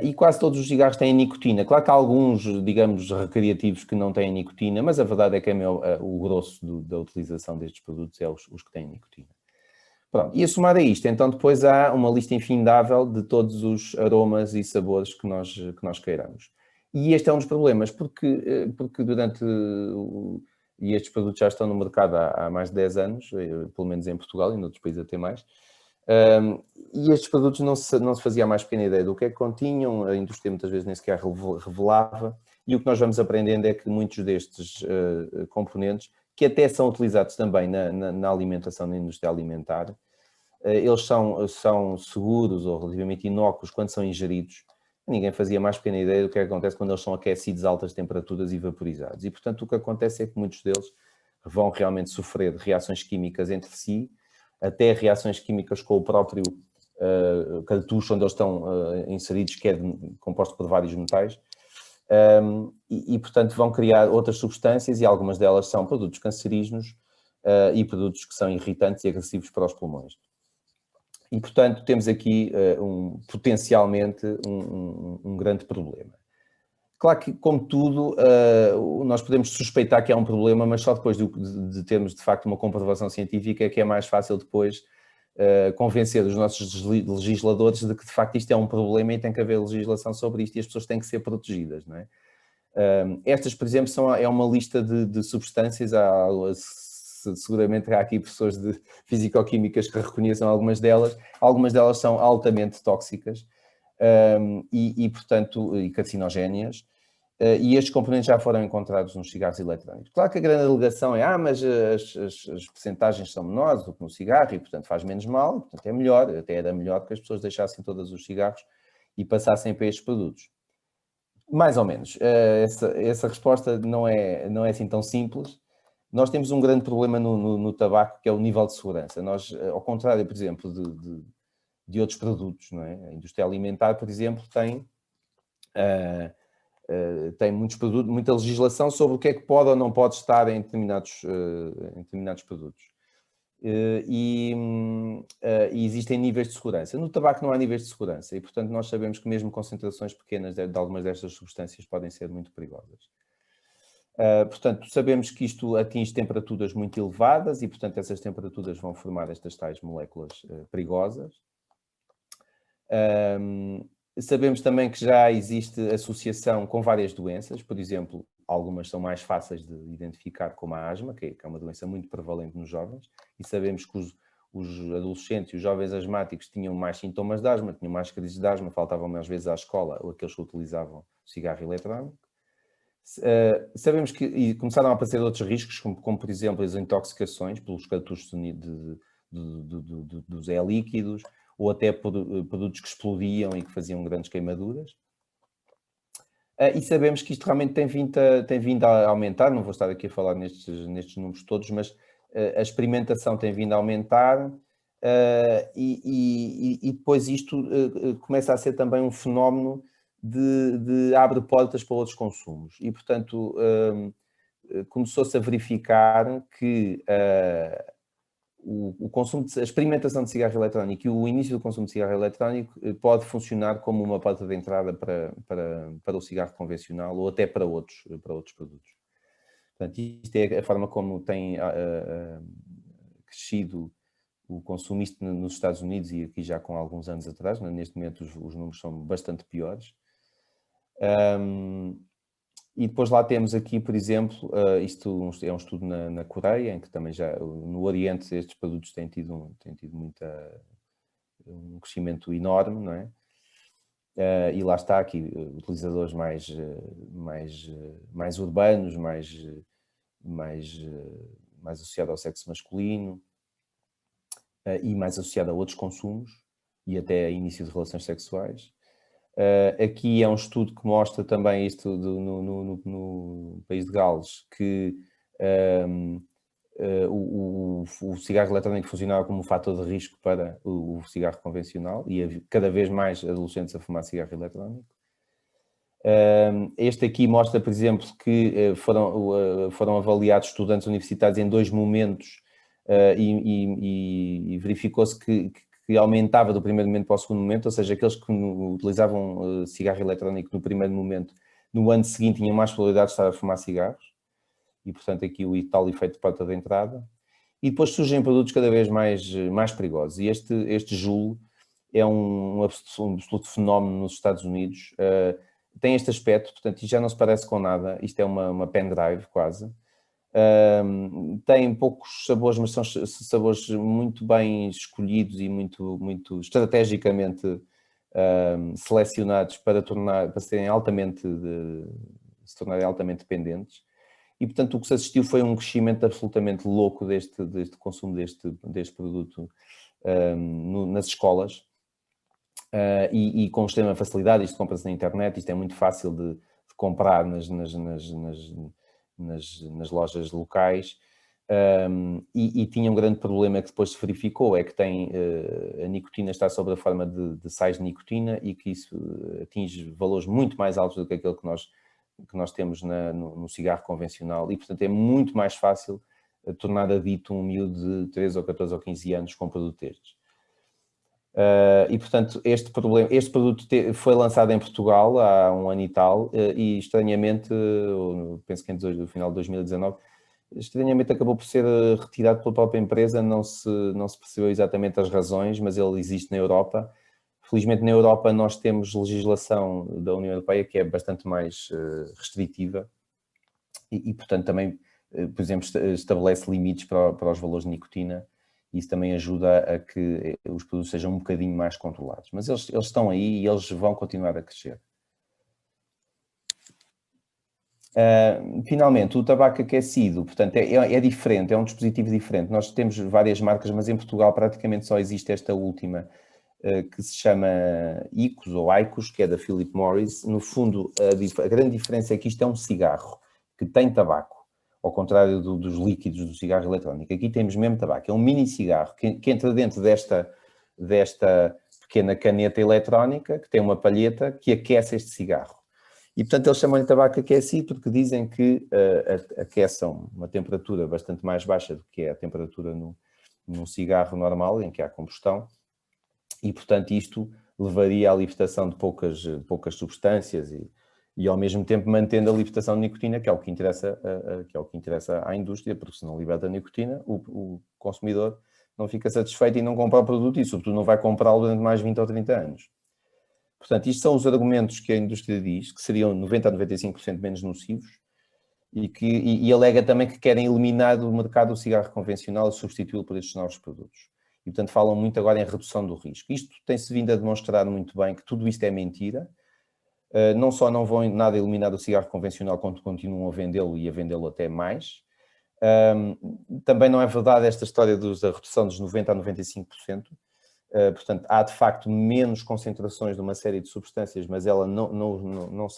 E quase todos os cigarros têm nicotina. Claro que há alguns, digamos, recreativos que não têm nicotina, mas a verdade é que o grosso da utilização destes produtos é os que têm nicotina. Pronto. E a somar a isto, então depois há uma lista infindável de todos os aromas e sabores que nós queiramos. E este é um dos problemas, porque e estes produtos já estão no mercado há mais de 10 anos, pelo menos em Portugal e noutros países até mais, e estes produtos não se fazia a mais pequena ideia do que é que continham, a indústria muitas vezes nem sequer revelava, e o que nós vamos aprendendo é que muitos destes componentes, que até são utilizados também na alimentação, na indústria alimentar, eles são seguros ou relativamente inócuos quando são ingeridos. Ninguém fazia mais pequena ideia do que acontece quando eles são aquecidos a altas temperaturas e vaporizados. E, portanto, o que acontece é que muitos deles vão realmente sofrer reações químicas entre si, até reações químicas com o próprio cartucho onde eles estão inseridos, que é composto por vários metais. Portanto, vão criar outras substâncias e algumas delas são produtos cancerígenos e produtos que são irritantes e agressivos para os pulmões. E, portanto, temos aqui potencialmente um grande problema. Claro que, como tudo, nós podemos suspeitar que há um problema, mas só depois de termos, de facto, uma comprovação científica é que é mais fácil depois convencer os nossos legisladores de que, de facto, isto é um problema e tem que haver legislação sobre isto e as pessoas têm que ser protegidas, não é? Estas, por exemplo, é uma lista de substâncias. Seguramente há aqui pessoas de fisicoquímicas que reconheçam algumas delas. Algumas delas são altamente tóxicas portanto, e carcinogéneas. E estes componentes já foram encontrados nos cigarros eletrónicos. Claro que a grande alegação é mas as percentagens são menores do que no cigarro e, portanto, faz menos mal. Portanto, é melhor, até era melhor que as pessoas deixassem todos os cigarros e passassem para estes produtos. Mais ou menos. Essa resposta não é assim tão simples. Nós temos um grande problema no tabaco, que é o nível de segurança. Nós, ao contrário, por exemplo, de outros produtos, não é? A indústria alimentar, por exemplo, tem muitos produtos, muita legislação sobre o que é que pode ou não pode estar em determinados produtos. E existem níveis de segurança. No tabaco não há níveis de segurança e, portanto, nós sabemos que mesmo concentrações pequenas de algumas destas substâncias podem ser muito perigosas. Portanto, sabemos que isto atinge temperaturas muito elevadas e, portanto, essas temperaturas vão formar estas tais moléculas perigosas. Sabemos também que já existe associação com várias doenças, por exemplo, algumas são mais fáceis de identificar, como a asma, que é uma doença muito prevalente nos jovens, e sabemos que os adolescentes e os jovens asmáticos tinham mais sintomas de asma, tinham mais crises de asma, faltavam mais vezes à escola, ou aqueles que utilizavam o cigarro eletrónico. Sabemos que começaram a aparecer outros riscos, como por exemplo as intoxicações pelos cartuchos dos líquidos, ou até por produtos que explodiam e que faziam grandes queimaduras. E sabemos que isto realmente tem vindo a aumentar, não vou estar aqui a falar nestes números todos, mas a experimentação tem vindo a aumentar e depois isto começa a ser também um fenómeno de abre portas para outros consumos. E, portanto, começou-se a verificar que a experimentação de cigarro eletrónico e o início do consumo de cigarro eletrónico pode funcionar como uma porta de entrada para o cigarro convencional ou até para outros produtos. Portanto, isto é a forma como tem crescido o consumo isto nos Estados Unidos e aqui já com alguns anos atrás. Neste momento os números são bastante piores. E depois lá temos aqui, por exemplo, isto é um estudo na Coreia, em que também já no Oriente estes produtos têm tido um crescimento enorme, não é? E lá está aqui utilizadores mais urbanos, mais associado ao sexo masculino e mais associado a outros consumos e até a início de relações sexuais. Aqui é um estudo que mostra também isto no país de Gales, que o cigarro eletrónico funcionava como um fator de risco para o cigarro convencional e havia cada vez mais adolescentes a fumar cigarro eletrónico. Este aqui mostra, por exemplo, que foram avaliados estudantes universitários em 2 momentos e verificou-se que aumentava do primeiro momento para o segundo momento, ou seja, aqueles que utilizavam cigarro eletrónico no primeiro momento, no ano seguinte tinham mais probabilidade de estar a fumar cigarros, e portanto aqui o tal efeito de porta de entrada. E depois surgem produtos cada vez mais perigosos, e este Juul é um absoluto fenómeno nos Estados Unidos. Tem este aspecto, portanto, isto já não se parece com nada, isto é uma pendrive quase. Tem poucos sabores, mas são sabores muito bem escolhidos e muito estrategicamente selecionados para se tornarem altamente dependentes. E, portanto, o que se assistiu foi um crescimento absolutamente louco deste consumo deste produto nas escolas. E com extrema facilidade, isto compra-se na internet, isto é muito fácil de comprar nas lojas locais, e tinha um grande problema que depois se verificou, é que a nicotina está sob a forma de sais de nicotina e que isso atinge valores muito mais altos do que aquele que nós temos no cigarro convencional, e portanto é muito mais fácil tornar adicto um miúdo de 13 ou 14 ou 15 anos com um produto destes. E portanto este produto foi lançado em Portugal há um ano e tal, e estranhamente, penso que no final de 2019, estranhamente acabou por ser retirado pela própria empresa, não se percebeu exatamente as razões, mas ele existe na Europa. Felizmente na Europa nós temos legislação da União Europeia que é bastante mais restritiva e portanto também, por exemplo, estabelece limites para os valores de nicotina. Isso também ajuda a que os produtos sejam um bocadinho mais controlados. Mas eles estão aí e eles vão continuar a crescer. Finalmente, o tabaco aquecido, portanto, é diferente, é um dispositivo diferente. Nós temos várias marcas, mas em Portugal praticamente só existe esta última, que se chama IQOS ou IQOS, que é da Philip Morris. No fundo, a grande diferença é que isto é um cigarro que tem tabaco. Ao contrário dos líquidos do cigarro eletrónico. Aqui temos mesmo tabaco. É um mini cigarro que entra dentro desta pequena caneta eletrónica, que tem uma palheta, que aquece este cigarro. E, portanto, eles chamam-lhe tabaco aquecido porque dizem que aquecem uma temperatura bastante mais baixa do que é a temperatura num cigarro normal, em que há combustão. E, portanto, isto levaria à libertação de poucas substâncias e ao mesmo tempo mantendo a libertação de nicotina, que é o que interessa à indústria, porque se não liberta a nicotina, o consumidor não fica satisfeito e não compra o produto e, sobretudo, não vai comprá-lo durante mais 20 ou 30 anos. Portanto, isto são os argumentos que a indústria diz, que seriam 90% a 95% menos nocivos, e alega também que querem eliminar do mercado o cigarro convencional e substituí-lo por estes novos produtos. E, portanto, falam muito agora em redução do risco. Isto tem-se vindo a demonstrar muito bem que tudo isto é mentira. Não só não vão nada eliminar o cigarro convencional, quando continuam a vendê-lo e a vendê-lo até mais. Também não é verdade esta história da redução dos 90% a 95%. Portanto, há de facto menos concentrações de uma série de substâncias, mas elas não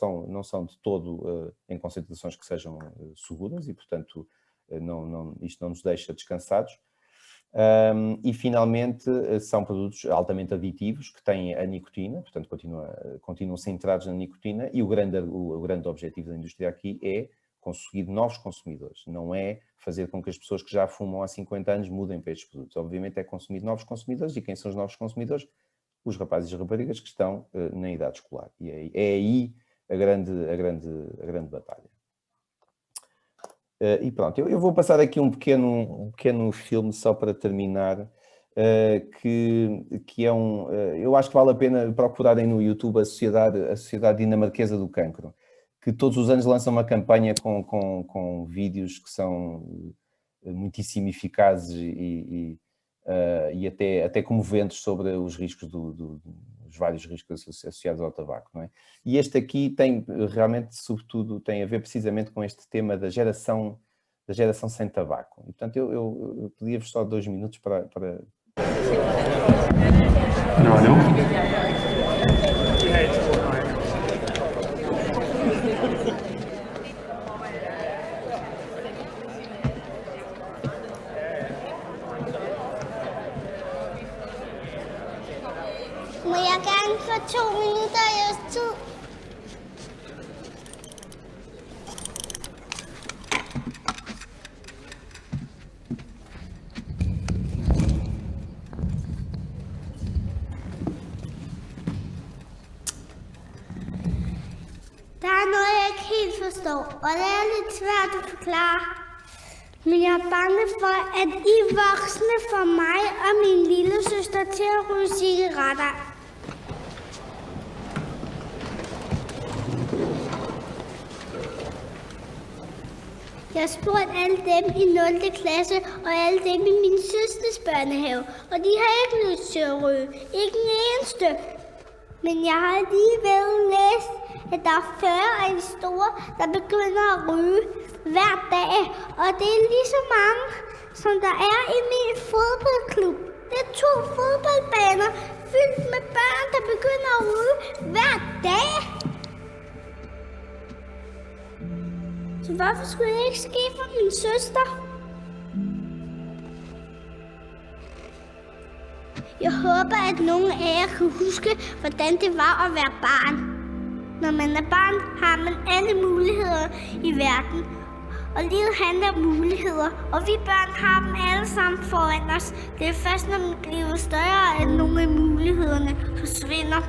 são de todo em concentrações que sejam seguras e, portanto, isto não nos deixa descansados. E finalmente são produtos altamente aditivos que têm a nicotina, portanto continuam centrados na nicotina, e o grande objetivo da indústria aqui é conseguir novos consumidores, não é fazer com que as pessoas que já fumam há 50 anos mudem para estes produtos. Obviamente é consumir novos consumidores, e quem são os novos consumidores? Os rapazes e raparigas que estão na idade escolar, e é aí a grande batalha. E pronto, eu vou passar aqui um pequeno filme só para terminar, que é eu acho que vale a pena procurarem no YouTube a Sociedade Dinamarquesa do Cancro, que todos os anos lança uma campanha com vídeos que são muitíssimo eficazes e até comoventes sobre os riscos os vários riscos associados ao tabaco, não é? E este aqui tem realmente, sobretudo, tem a ver precisamente com este tema da geração sem tabaco. E, portanto, eu pedia-vos só 2 minutos para... Não. Der er noget, jeg ikke helt forstår, og det er lidt svært at forklare. Men jeg er bange for, at I voksne får mig og min lille søster til at ryge cigaretter. Jeg spurgte alle dem i 0. klasse og alle dem i min søsters børnehave, og de har ikke lyst til at ryge. Ikke en eneste. Men jeg har alligevel læst, at der er 40 af de store, der begynder at ryge hver dag. Og det er lige så mange, som der er i min fodboldklub. Det er 2 fodboldbaner fyldt med børn, der begynder at ryge hver dag. Så hvorfor skulle det ikke ske for min søster? Jeg håber, at nogle af jer kan huske, hvordan det var at være barn. Når man er barn, har man alle muligheder i verden. Og livet handler om muligheder, og vi børn har dem alle sammen foran os. Det er først, når man bliver større, at nogle af mulighederne forsvinder.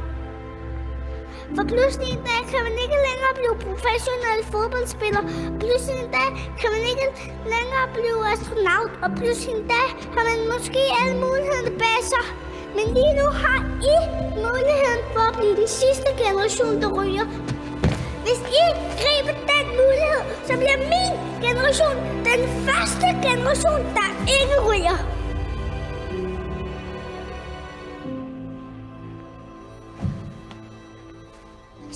For pludselig en dag kan man ikke længere blive professionel fodboldspiller. Pludselig en dag kan man ikke længere blive astronaut. Og pludselig en dag har man måske alle mulighederne bag sig. Men lige nu har I muligheden for at blive den sidste generation, der ryger. Hvis I griber den mulighed, så bliver min generation den første generation, der ikke ryger.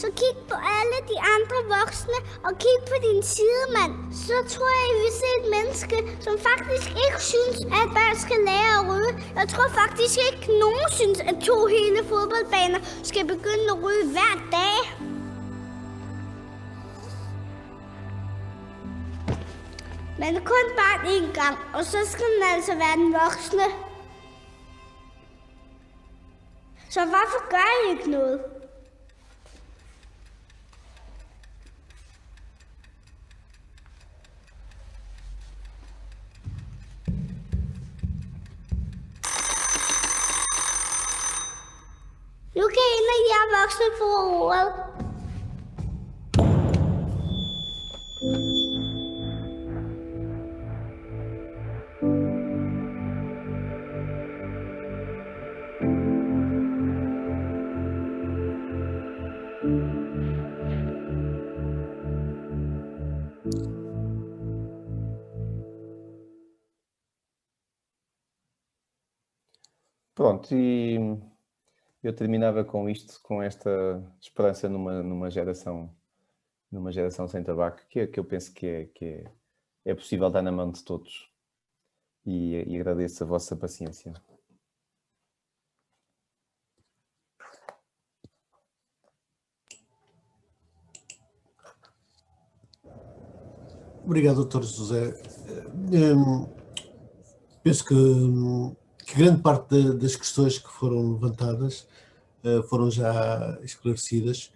Så kig på alle de andre voksne, og kig på din sidemand. Så tror jeg, I vil se et menneske, som faktisk ikke synes, at børn skal lære at ryge. Jeg tror faktisk ikke, nogen synes, at 2 hele fodboldbaner skal begynde at ryge hver dag. Man er kun barn én gang, og så skal man altså være den voksne. Så hvorfor gør I ikke noget? Nu kan en af jer voksne få ordet. Pronto, e eu terminava com isto, com esta esperança numa geração sem tabaco, que eu penso que é possível estar na mão de todos. E agradeço a vossa paciência. Obrigado, Dr. José. Penso que grande parte das questões que foram levantadas foram já esclarecidas.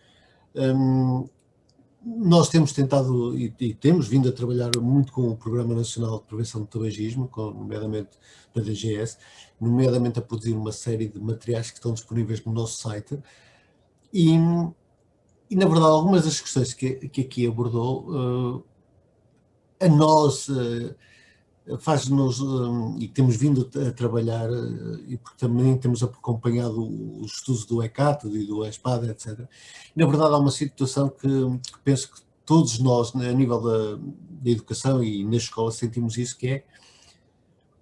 Nós temos tentado e temos vindo a trabalhar muito com o Programa Nacional de Prevenção do Tabagismo, nomeadamente da DGS, nomeadamente a produzir uma série de materiais que estão disponíveis no nosso site. E na verdade, algumas das questões que aqui abordou, a nós faz-nos, e temos vindo a trabalhar, e porque também temos acompanhado os estudos do ECAT e do ESPAD, etc. E, na verdade, há uma situação que penso que todos nós, a nível da educação e na escola, sentimos isso, que é,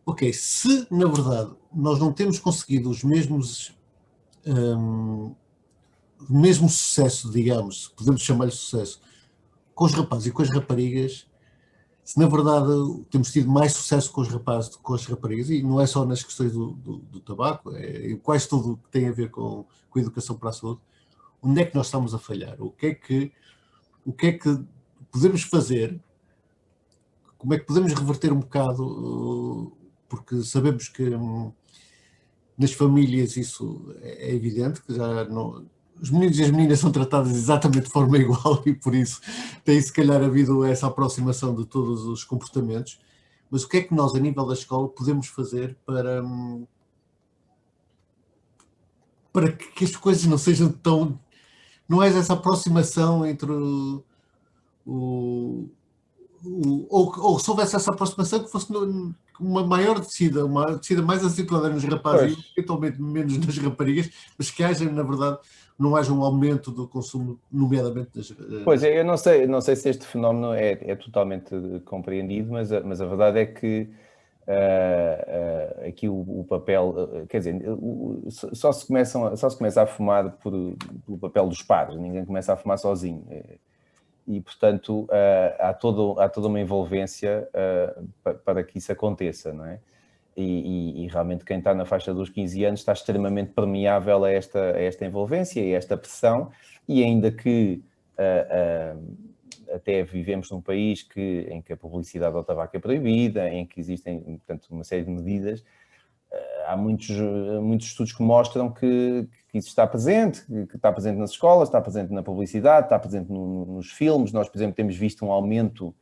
ok, se, na verdade, nós não temos conseguido o mesmo sucesso, digamos, podemos chamar-lhe sucesso, com os rapazes e com as raparigas, se na verdade temos tido mais sucesso com os rapazes do que com as raparigas, e não é só nas questões do tabaco, é quase tudo que tem a ver com a educação para a saúde, onde é que nós estamos a falhar? O que é que podemos fazer? Como é que podemos reverter um bocado? Porque sabemos que nas famílias isso é evidente, que já não... Os meninos e as meninas são tratados exatamente de forma igual e por isso tem se calhar havido essa aproximação de todos os comportamentos. Mas o que é que nós, a nível da escola, podemos fazer para que as coisas não não és essa aproximação entre ou se houvesse essa aproximação que fosse uma maior descida, uma descida mais acentuada nos rapazes e eventualmente menos nas raparigas, mas que haja, na verdade, não haja um aumento do consumo, nomeadamente das... Pois, eu não sei se este fenómeno é totalmente compreendido, mas a verdade é que aqui o papel, quer dizer, só se começa a fumar pelo papel dos padres, ninguém começa a fumar sozinho. E, portanto, há toda uma envolvência para que isso aconteça, não é? E realmente quem está na faixa dos 15 anos está extremamente permeável a esta envolvência e a esta pressão, e ainda que até vivemos num país em que a publicidade ao tabaco é proibida, em que existem, portanto, uma série de medidas, há muitos estudos que mostram que isso está presente, que está presente nas escolas, está presente na publicidade, está presente nos filmes. Nós, por exemplo, temos visto um aumento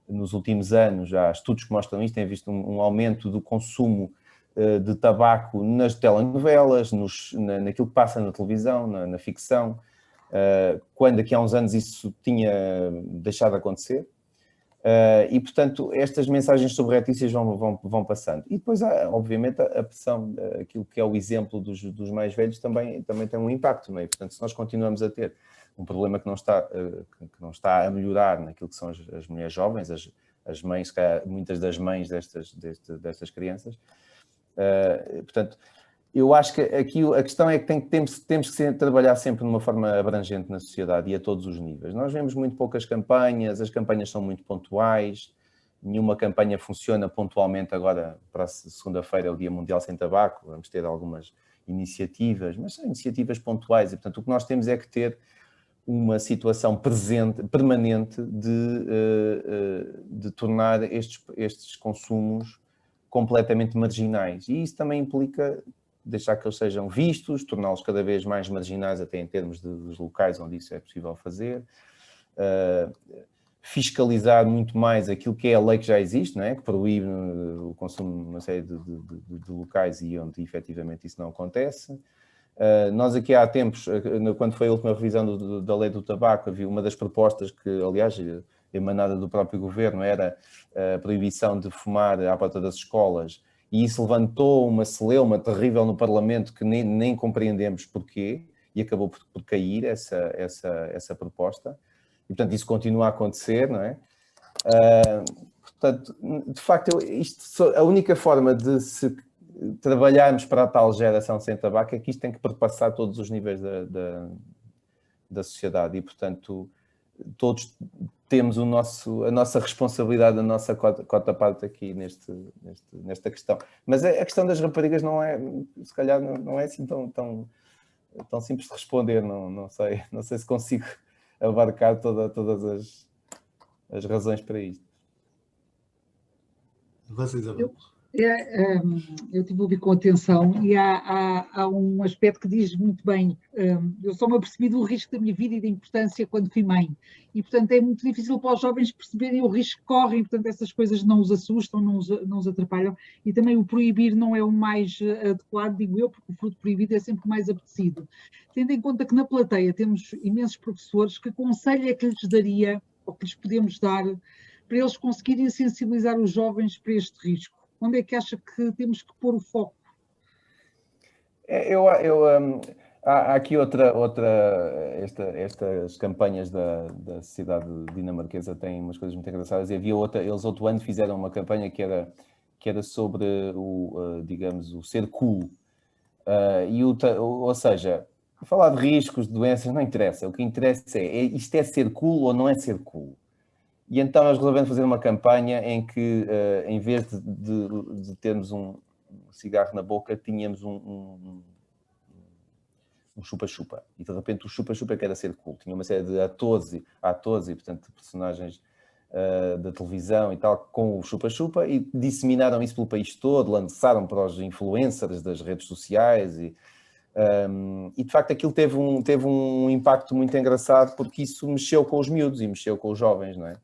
nos últimos anos, há estudos que mostram isto, tem visto um aumento do consumo de tabaco nas telenovelas, naquilo que passa na televisão, na ficção, quando aqui há uns anos isso tinha deixado de acontecer. E, portanto, estas mensagens sobre reticências vão passando. E depois, obviamente, a pressão, aquilo que é o exemplo dos mais velhos também tem um impacto, não é? Portanto, se nós continuamos a ter um problema que não está a melhorar naquilo que são as mulheres jovens, as mães, muitas das mães destas crianças, portanto, eu acho que aqui a questão é que temos que trabalhar sempre de uma forma abrangente na sociedade e a todos os níveis. Nós vemos muito poucas campanhas, as campanhas são muito pontuais, nenhuma campanha funciona pontualmente. Agora, para a segunda-feira é o Dia Mundial Sem Tabaco, vamos ter algumas iniciativas, mas são iniciativas pontuais e, portanto, o que nós temos é que ter uma situação permanente de tornar estes consumos completamente marginais. E isso também implica deixar que eles sejam vistos, torná-los cada vez mais marginais até em termos dos locais onde isso é possível fazer, fiscalizar muito mais aquilo que é a lei que já existe, não é? Que proíbe o consumo numa série de locais e onde efetivamente isso não acontece. Nós aqui há tempos, quando foi a última revisão da lei do tabaco, havia uma das propostas que, aliás, emanada do próprio governo, era a proibição de fumar à porta das escolas, e isso levantou uma celeuma terrível no Parlamento que nem compreendemos porquê, e acabou por cair essa proposta. E, portanto, isso continua a acontecer, não é? Portanto, de facto, a única forma de se trabalharmos para a tal geração sem tabaco é que isto tem que perpassar todos os níveis da sociedade e, portanto, todos temos a nossa responsabilidade, a nossa cota-parte aqui nesta questão. Mas a questão das raparigas não é, se calhar, não é assim tão simples de responder. Não sei se consigo abarcar todas as razões para isto. Eu estive a ouvir com atenção e há um aspecto que diz muito bem. Eu só me apercebi do risco da minha vida e da importância quando fui mãe. E, portanto, é muito difícil para os jovens perceberem o risco que correm. Portanto, essas coisas não os assustam, não os atrapalham. E também o proibir não é o mais adequado, digo eu, porque o fruto proibido é sempre mais apetecido. Tendo em conta que na plateia temos imensos professores, que conselho é que lhes daria, ou que lhes podemos dar, para eles conseguirem sensibilizar os jovens para este risco? Onde é que acha que temos que pôr o foco? Há aqui estas campanhas da sociedade dinamarquesa têm umas coisas muito engraçadas. E havia eles outro ano fizeram uma campanha que era sobre digamos, o ser cool. Ou seja, falar de riscos, de doenças, não interessa. O que interessa isto é ser cool ou não é ser cool. E então nós resolvemos fazer uma campanha em que, em vez de termos um cigarro na boca, tínhamos um chupa-chupa. E de repente o chupa-chupa que era ser cool. Tinha uma série de atores e, portanto, de personagens da televisão e tal, com o chupa-chupa, e disseminaram isso pelo país todo, lançaram para os influencers das redes sociais e de facto aquilo teve um impacto muito engraçado, porque isso mexeu com os miúdos e mexeu com os jovens, não é?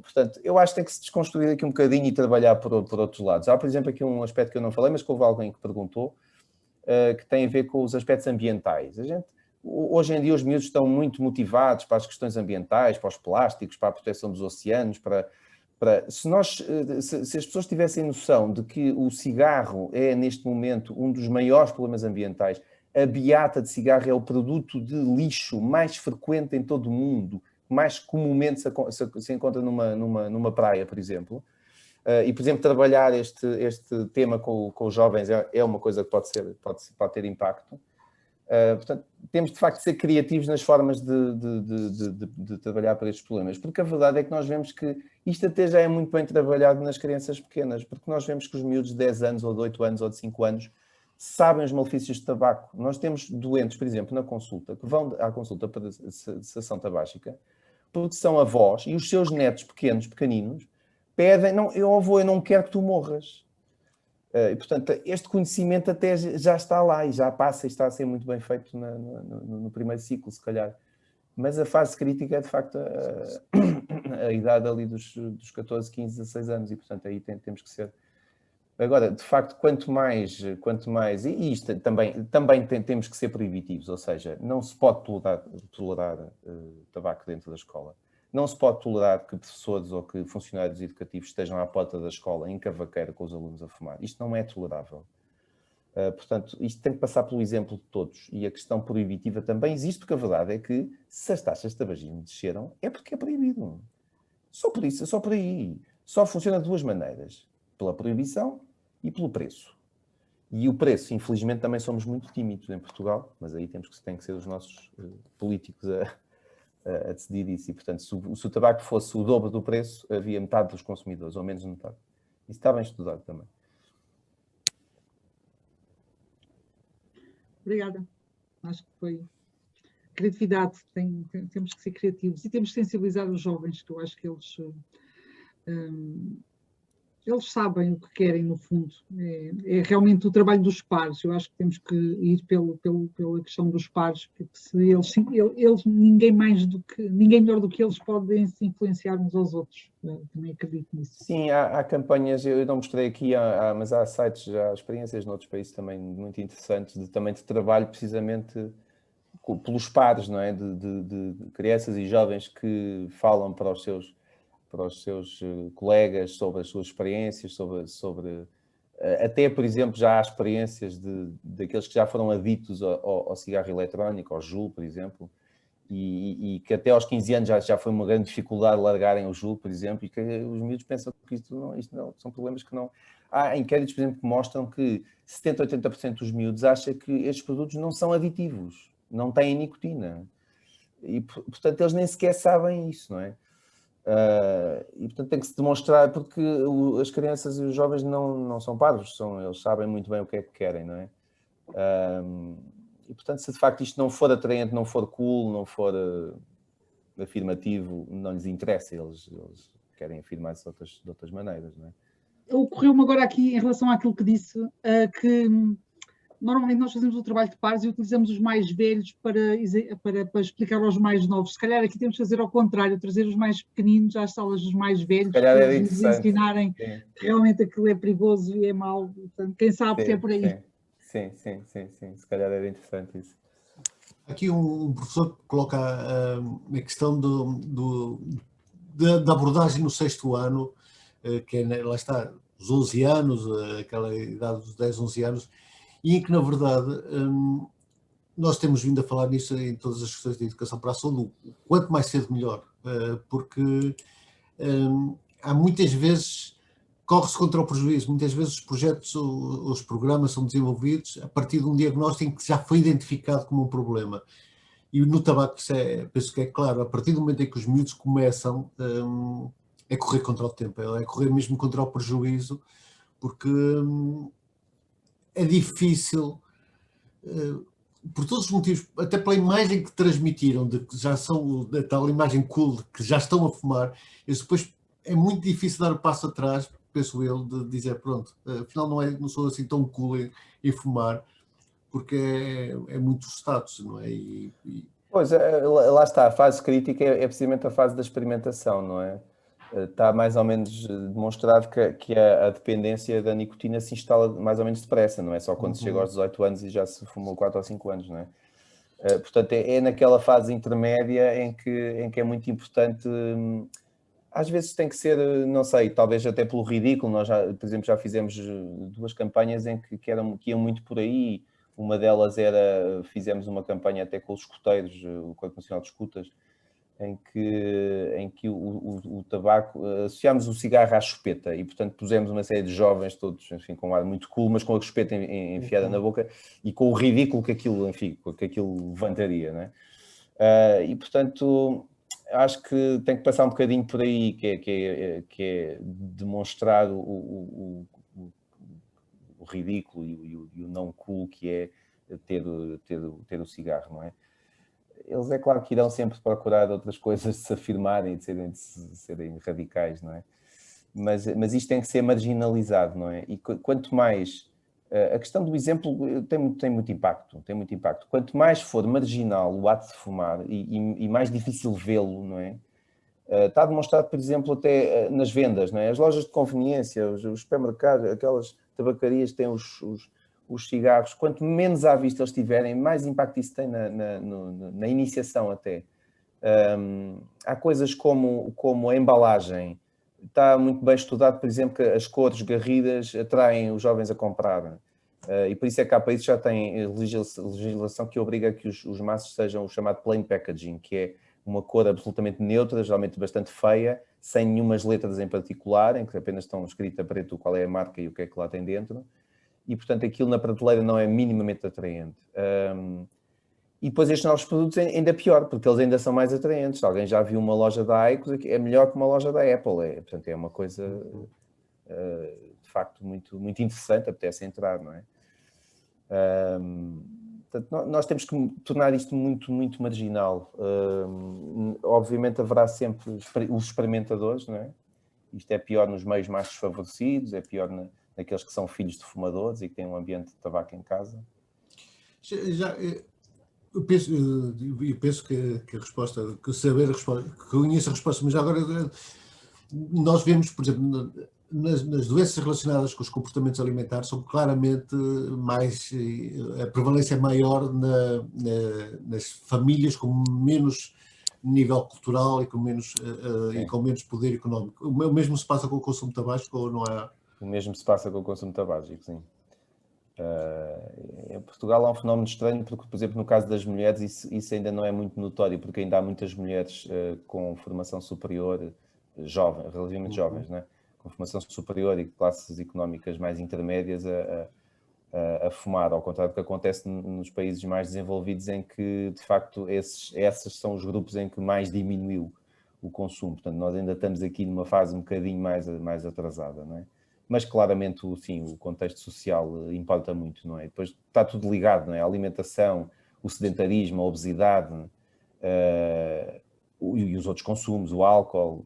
Portanto, eu acho que tem que se desconstruir aqui um bocadinho e trabalhar por outros lados. Há, por exemplo, aqui um aspecto que eu não falei, mas que houve alguém que perguntou, que tem a ver com os aspectos ambientais. hoje em dia os miúdos estão muito motivados para as questões ambientais, para os plásticos, para a proteção dos oceanos, se as pessoas tivessem noção de que o cigarro é, neste momento, um dos maiores problemas ambientais, a beata de cigarro é o produto de lixo mais frequente em todo o mundo, mais comumente se encontra numa praia, por exemplo. E, por exemplo, trabalhar este tema com os jovens é uma coisa que pode ter impacto. Portanto, temos de facto de ser criativos nas formas de trabalhar para estes problemas, porque a verdade é que nós vemos que isto até já é muito bem trabalhado nas crianças pequenas, porque nós vemos que os miúdos de 10 anos, ou de 8 anos, ou de 5 anos, sabem os malefícios de tabaco. Nós temos doentes, por exemplo, na consulta, que vão à consulta para cessação tabágica, porque são avós e os seus netos pequeninos, pedem, não, eu não quero que tu morras. E, portanto, este conhecimento até já está lá e já passa e está a ser muito bem feito no primeiro ciclo, se calhar. Mas a fase crítica é, de facto, a idade ali dos 14, 15, 16 anos e, portanto, aí temos que ser... Agora, de facto, quanto mais e isto também temos que ser proibitivos, ou seja, não se pode tolerar tabaco dentro da escola. Não se pode tolerar que professores ou que funcionários educativos estejam à porta da escola em cavaqueira com os alunos a fumar. Isto não é tolerável. Portanto, isto tem que passar pelo exemplo de todos. E a questão proibitiva também existe, porque a verdade é que se as taxas de tabagismo desceram, é porque é proibido. Só por isso, só por aí. Só funciona de duas maneiras. Pela proibição e pelo preço. E o preço, infelizmente, também somos muito tímidos em Portugal, mas aí tem que ser os nossos políticos a decidir isso. E, portanto, se o tabaco fosse o dobro do preço, havia metade dos consumidores, ou menos metade. Isso está bem estudado também. Obrigada. Acho que foi criatividade. Temos que ser criativos e temos que sensibilizar os jovens, que eu acho que eles sabem o que querem, no fundo. É realmente o trabalho dos pares. Eu acho que temos que ir pela questão dos pares, porque se eles ninguém melhor do que eles podem se influenciar uns aos outros. Eu também acredito nisso. Sim, há campanhas, eu não mostrei aqui, mas há sites, há experiências noutros países também muito interessantes, de trabalho precisamente pelos pares, não é? De crianças e jovens que falam para os seus colegas sobre as suas experiências, sobre até, por exemplo, já há experiências daqueles que já foram aditos ao cigarro eletrónico, ao Juul, por exemplo, e que até aos 15 anos já foi uma grande dificuldade largarem o Juul, por exemplo, e que os miúdos pensam que isto não são problemas que não... Há inquéritos, por exemplo, que mostram que 70% a 80% dos miúdos acham que estes produtos não são aditivos, não têm nicotina. E, portanto, eles nem sequer sabem isso, não é? E portanto tem que se demonstrar, porque as crianças e os jovens não são parvos, eles sabem muito bem o que é que querem, não é? E portanto, se de facto isto não for atraente, não for cool, não for afirmativo, não lhes interessa, eles querem afirmar-se de outras maneiras, não é? Ocorreu-me agora aqui, em relação àquilo que disse, que normalmente nós fazemos o trabalho de pares e utilizamos os mais velhos para explicar aos mais novos. Se calhar aqui temos que fazer ao contrário, trazer os mais pequeninos às salas dos mais velhos, para eles nos ensinarem que realmente aquilo é perigoso e é mau. Portanto, quem sabe que é por aí. Sim. Se calhar era interessante isso. Aqui um professor coloca a questão da abordagem no 6º ano, que é, lá está, os 11 anos, aquela idade dos 10, 11 anos, e em que, na verdade, nós temos vindo a falar nisso em todas as questões de educação para a saúde, quanto mais cedo melhor, porque há muitas vezes, corre-se contra o prejuízo, muitas vezes os projetos, os programas são desenvolvidos a partir de um diagnóstico que já foi identificado como um problema. E no tabaco, penso que é claro, a partir do momento em que os miúdos começam, é correr contra o tempo, é correr mesmo contra o prejuízo, porque... é difícil, por todos os motivos, até pela imagem que transmitiram, de que já são, da tal imagem cool, que já estão a fumar, e depois é muito difícil dar o passo atrás, penso eu, de dizer, pronto, afinal não sou assim tão cool em fumar, porque é muito status, não é? Pois, lá está, a fase crítica é precisamente a fase da experimentação, não é? Está mais ou menos demonstrado que a dependência da nicotina se instala mais ou menos depressa, não é só quando se chega aos 18 anos e já se fumou 4 ou 5 anos, não é? Portanto, é naquela fase intermédia em que é muito importante. Às vezes tem que ser, não sei, talvez até pelo ridículo. Nós, por exemplo, já fizemos 2 campanhas em que iam muito por aí. Uma delas fizemos uma campanha até com os escuteiros, o Corpo Nacional de Escutas, em que o tabaco, associámos o cigarro à chupeta e, portanto, pusemos uma série de jovens todos, enfim, com um ar muito cool, mas com a chupeta enfiada na boca e com o ridículo que aquilo levantaria, não é? E, portanto, acho que tem que passar um bocadinho por aí, que é demonstrar o ridículo e o não cool que é ter o cigarro, não é? Eles é claro que irão sempre procurar outras coisas de se afirmarem e de serem radicais, não é? Mas isto tem que ser marginalizado, não é? E quanto mais... A questão do exemplo tem muito impacto, Quanto mais for marginal o ato de fumar e mais difícil vê-lo, não é? Está demonstrado, por exemplo, até nas vendas, não é? As lojas de conveniência, os supermercados, aquelas tabacarias que têm os cigarros, quanto menos à vista eles tiverem, mais impacto isso tem na iniciação até. Há coisas como a embalagem. Está muito bem estudado, por exemplo, que as cores garridas atraem os jovens a comprar. E por isso é que há países que já têm legislação que obriga a que os maços sejam o chamado plain packaging, que é uma cor absolutamente neutra, geralmente bastante feia, sem nenhumas letras em particular, em que apenas estão escrito a preto qual é a marca e o que é que lá tem dentro. E, portanto, aquilo na prateleira não é minimamente atraente. E depois estes novos produtos ainda pior, porque eles ainda são mais atraentes. Se alguém já viu uma loja da IQOS, é melhor que uma loja da Apple. Portanto, é uma coisa, de facto, muito, muito interessante, apetece entrar, não é? Portanto, nós temos que tornar isto muito, muito marginal. Obviamente haverá sempre os experimentadores, não é? Isto é pior nos meios mais desfavorecidos, é pior naqueles que são filhos de fumadores e que têm um ambiente de tabaco em casa. Eu penso que a resposta, que saber a resposta, que conheço a resposta, mas agora nós vemos, por exemplo, nas doenças relacionadas com os comportamentos alimentares são claramente mais, a prevalência é maior nas famílias com menos nível cultural e com menos poder económico. O mesmo se passa com o consumo de tabaco ou não há? O mesmo se passa com o consumo de tabaco, sim. Em Portugal há um fenómeno estranho porque, por exemplo, no caso das mulheres isso ainda não é muito notório, porque ainda há muitas mulheres com formação superior, relativamente jovens, não é? Com formação superior e classes económicas mais intermédias a fumar, ao contrário do que acontece nos países mais desenvolvidos, em que, de facto, esses são os grupos em que mais diminuiu o consumo. Portanto, nós ainda estamos aqui numa fase um bocadinho mais atrasada, não é? Mas claramente, sim, o contexto social importa muito, não é? Depois está tudo ligado, não é? A alimentação, o sedentarismo, a obesidade e os outros consumos, o álcool,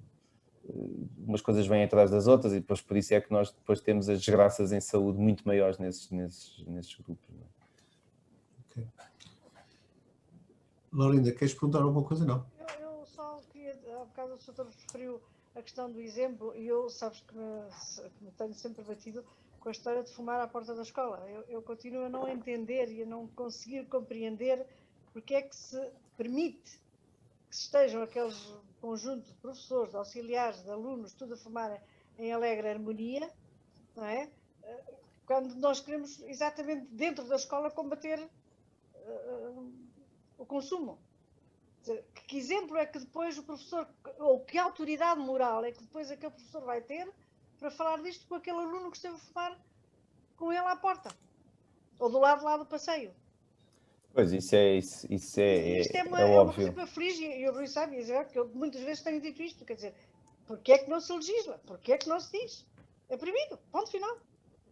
umas coisas vêm atrás das outras e depois por isso é que nós depois temos as desgraças em saúde muito maiores nesses grupos. Não é? Okay. Laurinda, queres perguntar alguma coisa? Não? Eu só queria, há bocado o Sr. referiu a questão do exemplo e eu, sabes que me tenho sempre batido com a história de fumar à porta da escola. Eu continuo a não entender e a não conseguir compreender porque é que se permite que estejam aqueles conjunto de professores, de auxiliares, de alunos, tudo a fumar em alegre harmonia, não é? Quando nós queremos exatamente dentro da escola combater o consumo. Que exemplo é que depois o professor, ou que autoridade moral é que depois aquele professor vai ter para falar disto com aquele aluno que esteve a fumar com ele à porta? Ou do lado lá do passeio? Pois, isso é uma óbvio. coisa que me aflige, e eu sabe dizer que eu muitas vezes tenho dito isto, quer dizer, porque é que não se legisla? Porque é que não se diz? É proibido, ponto final.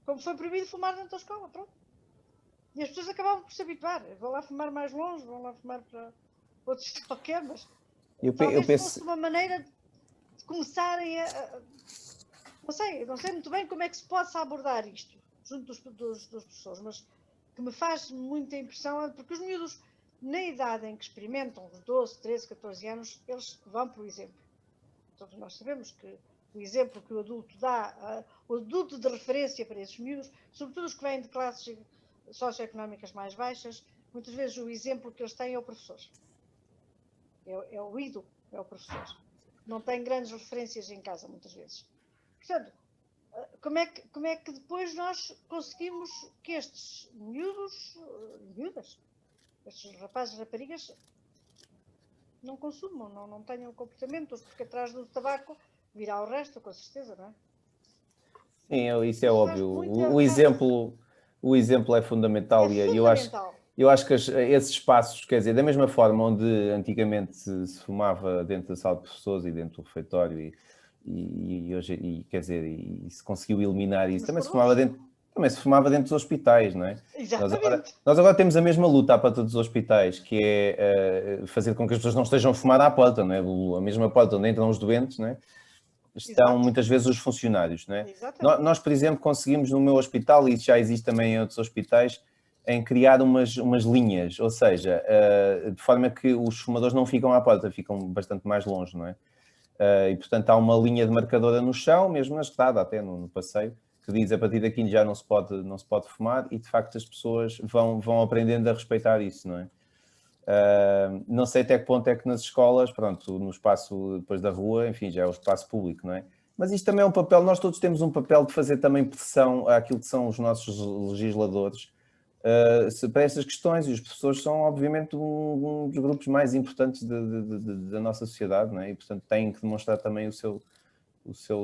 Como foi proibido fumar dentro da escola, pronto. E as pessoas acabavam por se habituar. Vão lá fumar mais longe, vão lá fumar para outros qualquer, mas talvez fosse uma maneira de começarem não sei muito bem como é que se possa abordar isto junto dos professores, mas que me faz muita impressão, porque os miúdos, na idade em que experimentam, os 12, 13, 14 anos, eles vão pelo exemplo. Todos nós sabemos que o exemplo que o adulto dá, o adulto de referência para esses miúdos, sobretudo os que vêm de classes socioeconómicas mais baixas, muitas vezes o exemplo que eles têm é o professor. É o ídolo, é o professor. Não tem grandes referências em casa, muitas vezes. Portanto, como é que depois nós conseguimos que estes miúdas, estes rapazes e raparigas, não consumam, não tenham comportamentos, porque atrás do tabaco virá o resto, com certeza, não é? Sim, isso é óbvio. O exemplo é fundamental. É E fundamental. eu acho que esses espaços, quer dizer, da mesma forma onde antigamente se fumava dentro da sala de professores e dentro do refeitório e hoje, quer dizer, e se conseguiu eliminar isso, também se fumava dentro dos hospitais, não é? Exatamente. Nós agora temos a mesma luta à porta dos hospitais, que é fazer com que as pessoas não estejam a fumar à porta, não é? A mesma porta onde entram os doentes, não é? Estão Exato. muitas vezes os funcionários, não é? Exatamente. Nós, por exemplo, conseguimos no meu hospital, e isso já existe também em outros hospitais, em criar umas linhas, ou seja, de forma que os fumadores não ficam à porta, ficam bastante mais longe, não é? E, portanto, há uma linha de marcadora no chão, mesmo na estrada, até no passeio, que diz a partir daqui já não se pode fumar e, de facto, as pessoas vão aprendendo a respeitar isso, não é? Não sei até que ponto é que nas escolas, pronto, no espaço depois da rua, enfim, já é o espaço público, não é? Mas isto também é um papel, nós todos temos um papel de fazer também pressão àquilo que são os nossos legisladores para estas questões, e os professores são, obviamente, um dos grupos mais importantes da nossa sociedade, não é? E, portanto, têm que demonstrar também o seu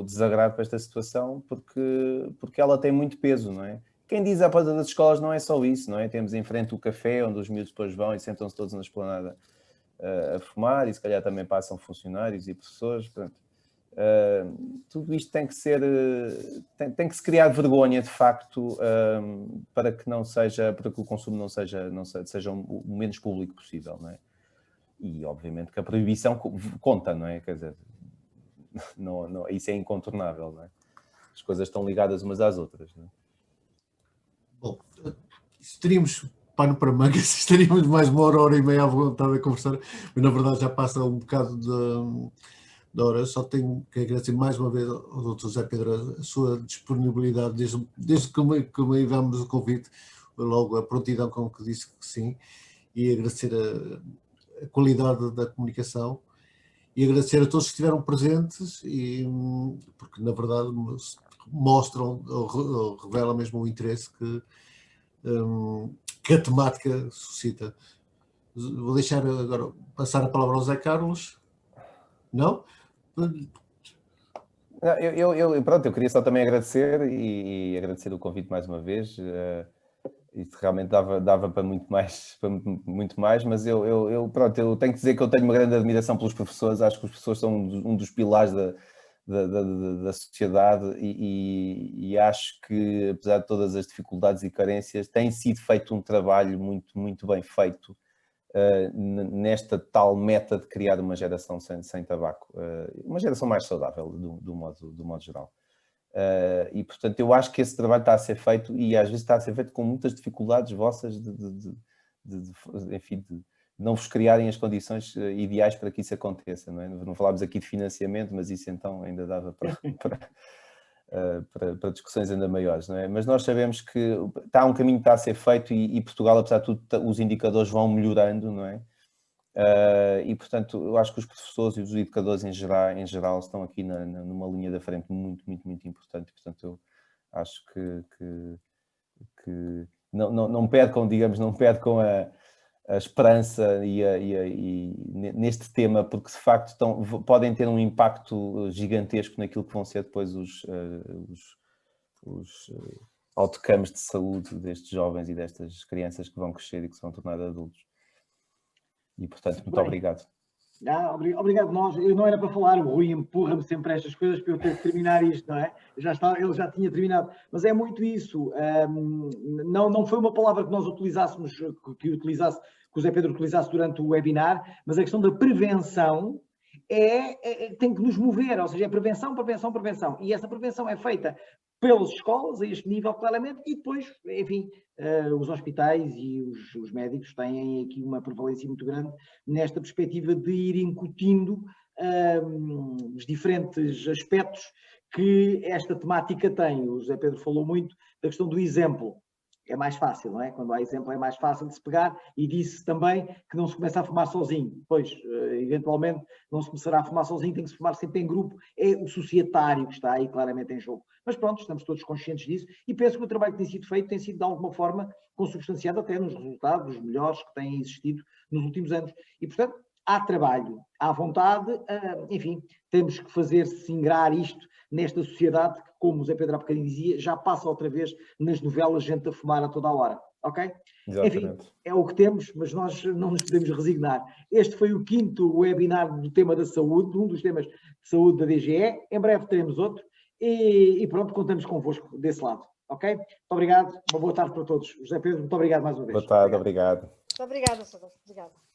desagrado para esta situação, porque ela tem muito peso, não é? Quem diz à porta das escolas não é só isso, não é? Temos em frente o café, onde os miúdos depois vão e sentam-se todos na esplanada a fumar, e se calhar também passam funcionários e professores, portanto, tudo isto tem que ser, tem que se criar vergonha, de facto, para que o consumo não seja o menos público possível, não é? E, obviamente, que a proibição conta, não é? Quer dizer, isso é incontornável, não é? As coisas estão ligadas umas às outras, não é? Bom, teríamos pano para mangas, estaríamos mais 1 hora e meia à vontade a conversar, mas na verdade já passa um bocado da hora. Só tenho que agradecer mais uma vez ao Dr. José Pedro a sua disponibilidade desde que me enviámos o convite, logo a prontidão com que disse que sim, e agradecer a qualidade da comunicação e agradecer a todos que estiveram presentes, porque na verdade mostram ou revelam mesmo o interesse que a temática suscita. Vou deixar agora passar a palavra ao José Carlos. Não? Pronto, eu queria só também agradecer e agradecer o convite mais uma vez. Isto realmente dava para muito mais, mas eu tenho que dizer que eu tenho uma grande admiração pelos professores. Acho que os professores são um dos pilares da sociedade e acho que, apesar de todas as dificuldades e carências, tem sido feito um trabalho muito, muito bem feito nesta tal meta de criar uma geração sem tabaco, uma geração mais saudável do modo geral. E, portanto, eu acho que esse trabalho está a ser feito e às vezes está a ser feito com muitas dificuldades vossas enfim, de não vos criarem as condições ideais para que isso aconteça, não é? Não falámos aqui de financiamento, mas isso então ainda dava para discussões ainda maiores, não é? Mas nós sabemos que está um caminho que está a ser feito e Portugal, apesar de tudo, os indicadores vão melhorando, não é? E, portanto, eu acho que os professores e os educadores em geral estão aqui numa linha da frente muito, muito, muito importante. Portanto, eu acho que não percam, digamos, não percam a esperança neste tema, porque de facto podem ter um impacto gigantesco naquilo que vão ser depois os outcomes de saúde destes jovens e destas crianças que vão crescer e que se vão tornar adultos. E, portanto, muito obrigado. Obrigado nós. Eu não era para falar, o Rui empurra-me sempre estas coisas para eu ter que terminar isto, não é? Ele já tinha terminado. Mas é muito isso. Não foi uma palavra que nós utilizássemos, que o Zé Pedro utilizasse durante o webinar, mas a questão da prevenção tem que nos mover, ou seja, é prevenção. E essa prevenção é feita pelas escolas, a este nível, claramente, e depois, enfim, os hospitais e os médicos têm aqui uma prevalência muito grande nesta perspectiva de ir incutindo os diferentes aspectos que esta temática tem. O José Pedro falou muito da questão do exemplo. é mais fácil, não é? Quando há exemplo é mais fácil de se pegar, e disse também que não se começa a fumar sozinho. Pois, eventualmente, não se começará a fumar sozinho, tem que se fumar sempre em grupo, é o societário que está aí claramente em jogo. Mas pronto, estamos todos conscientes disso, e penso que o trabalho que tem sido feito tem sido de alguma forma consubstanciado até nos resultados melhores que têm existido nos últimos anos. E portanto, há trabalho, há vontade, enfim, temos que fazer-se ingrar isto nesta sociedade que, como o Zé Pedro há bocadinho dizia, já passa outra vez nas novelas gente a fumar a toda a hora, ok? Exatamente. Enfim, é o que temos, mas nós não nos podemos resignar. Este foi o 5º webinar do tema da saúde, um dos temas de saúde da DGE, em breve teremos outro, e pronto, contamos convosco desse lado, ok? Muito obrigado, uma boa tarde para todos. José Pedro, muito obrigado mais uma vez. Boa tarde, obrigado. Muito obrigada, Salvador. Obrigada.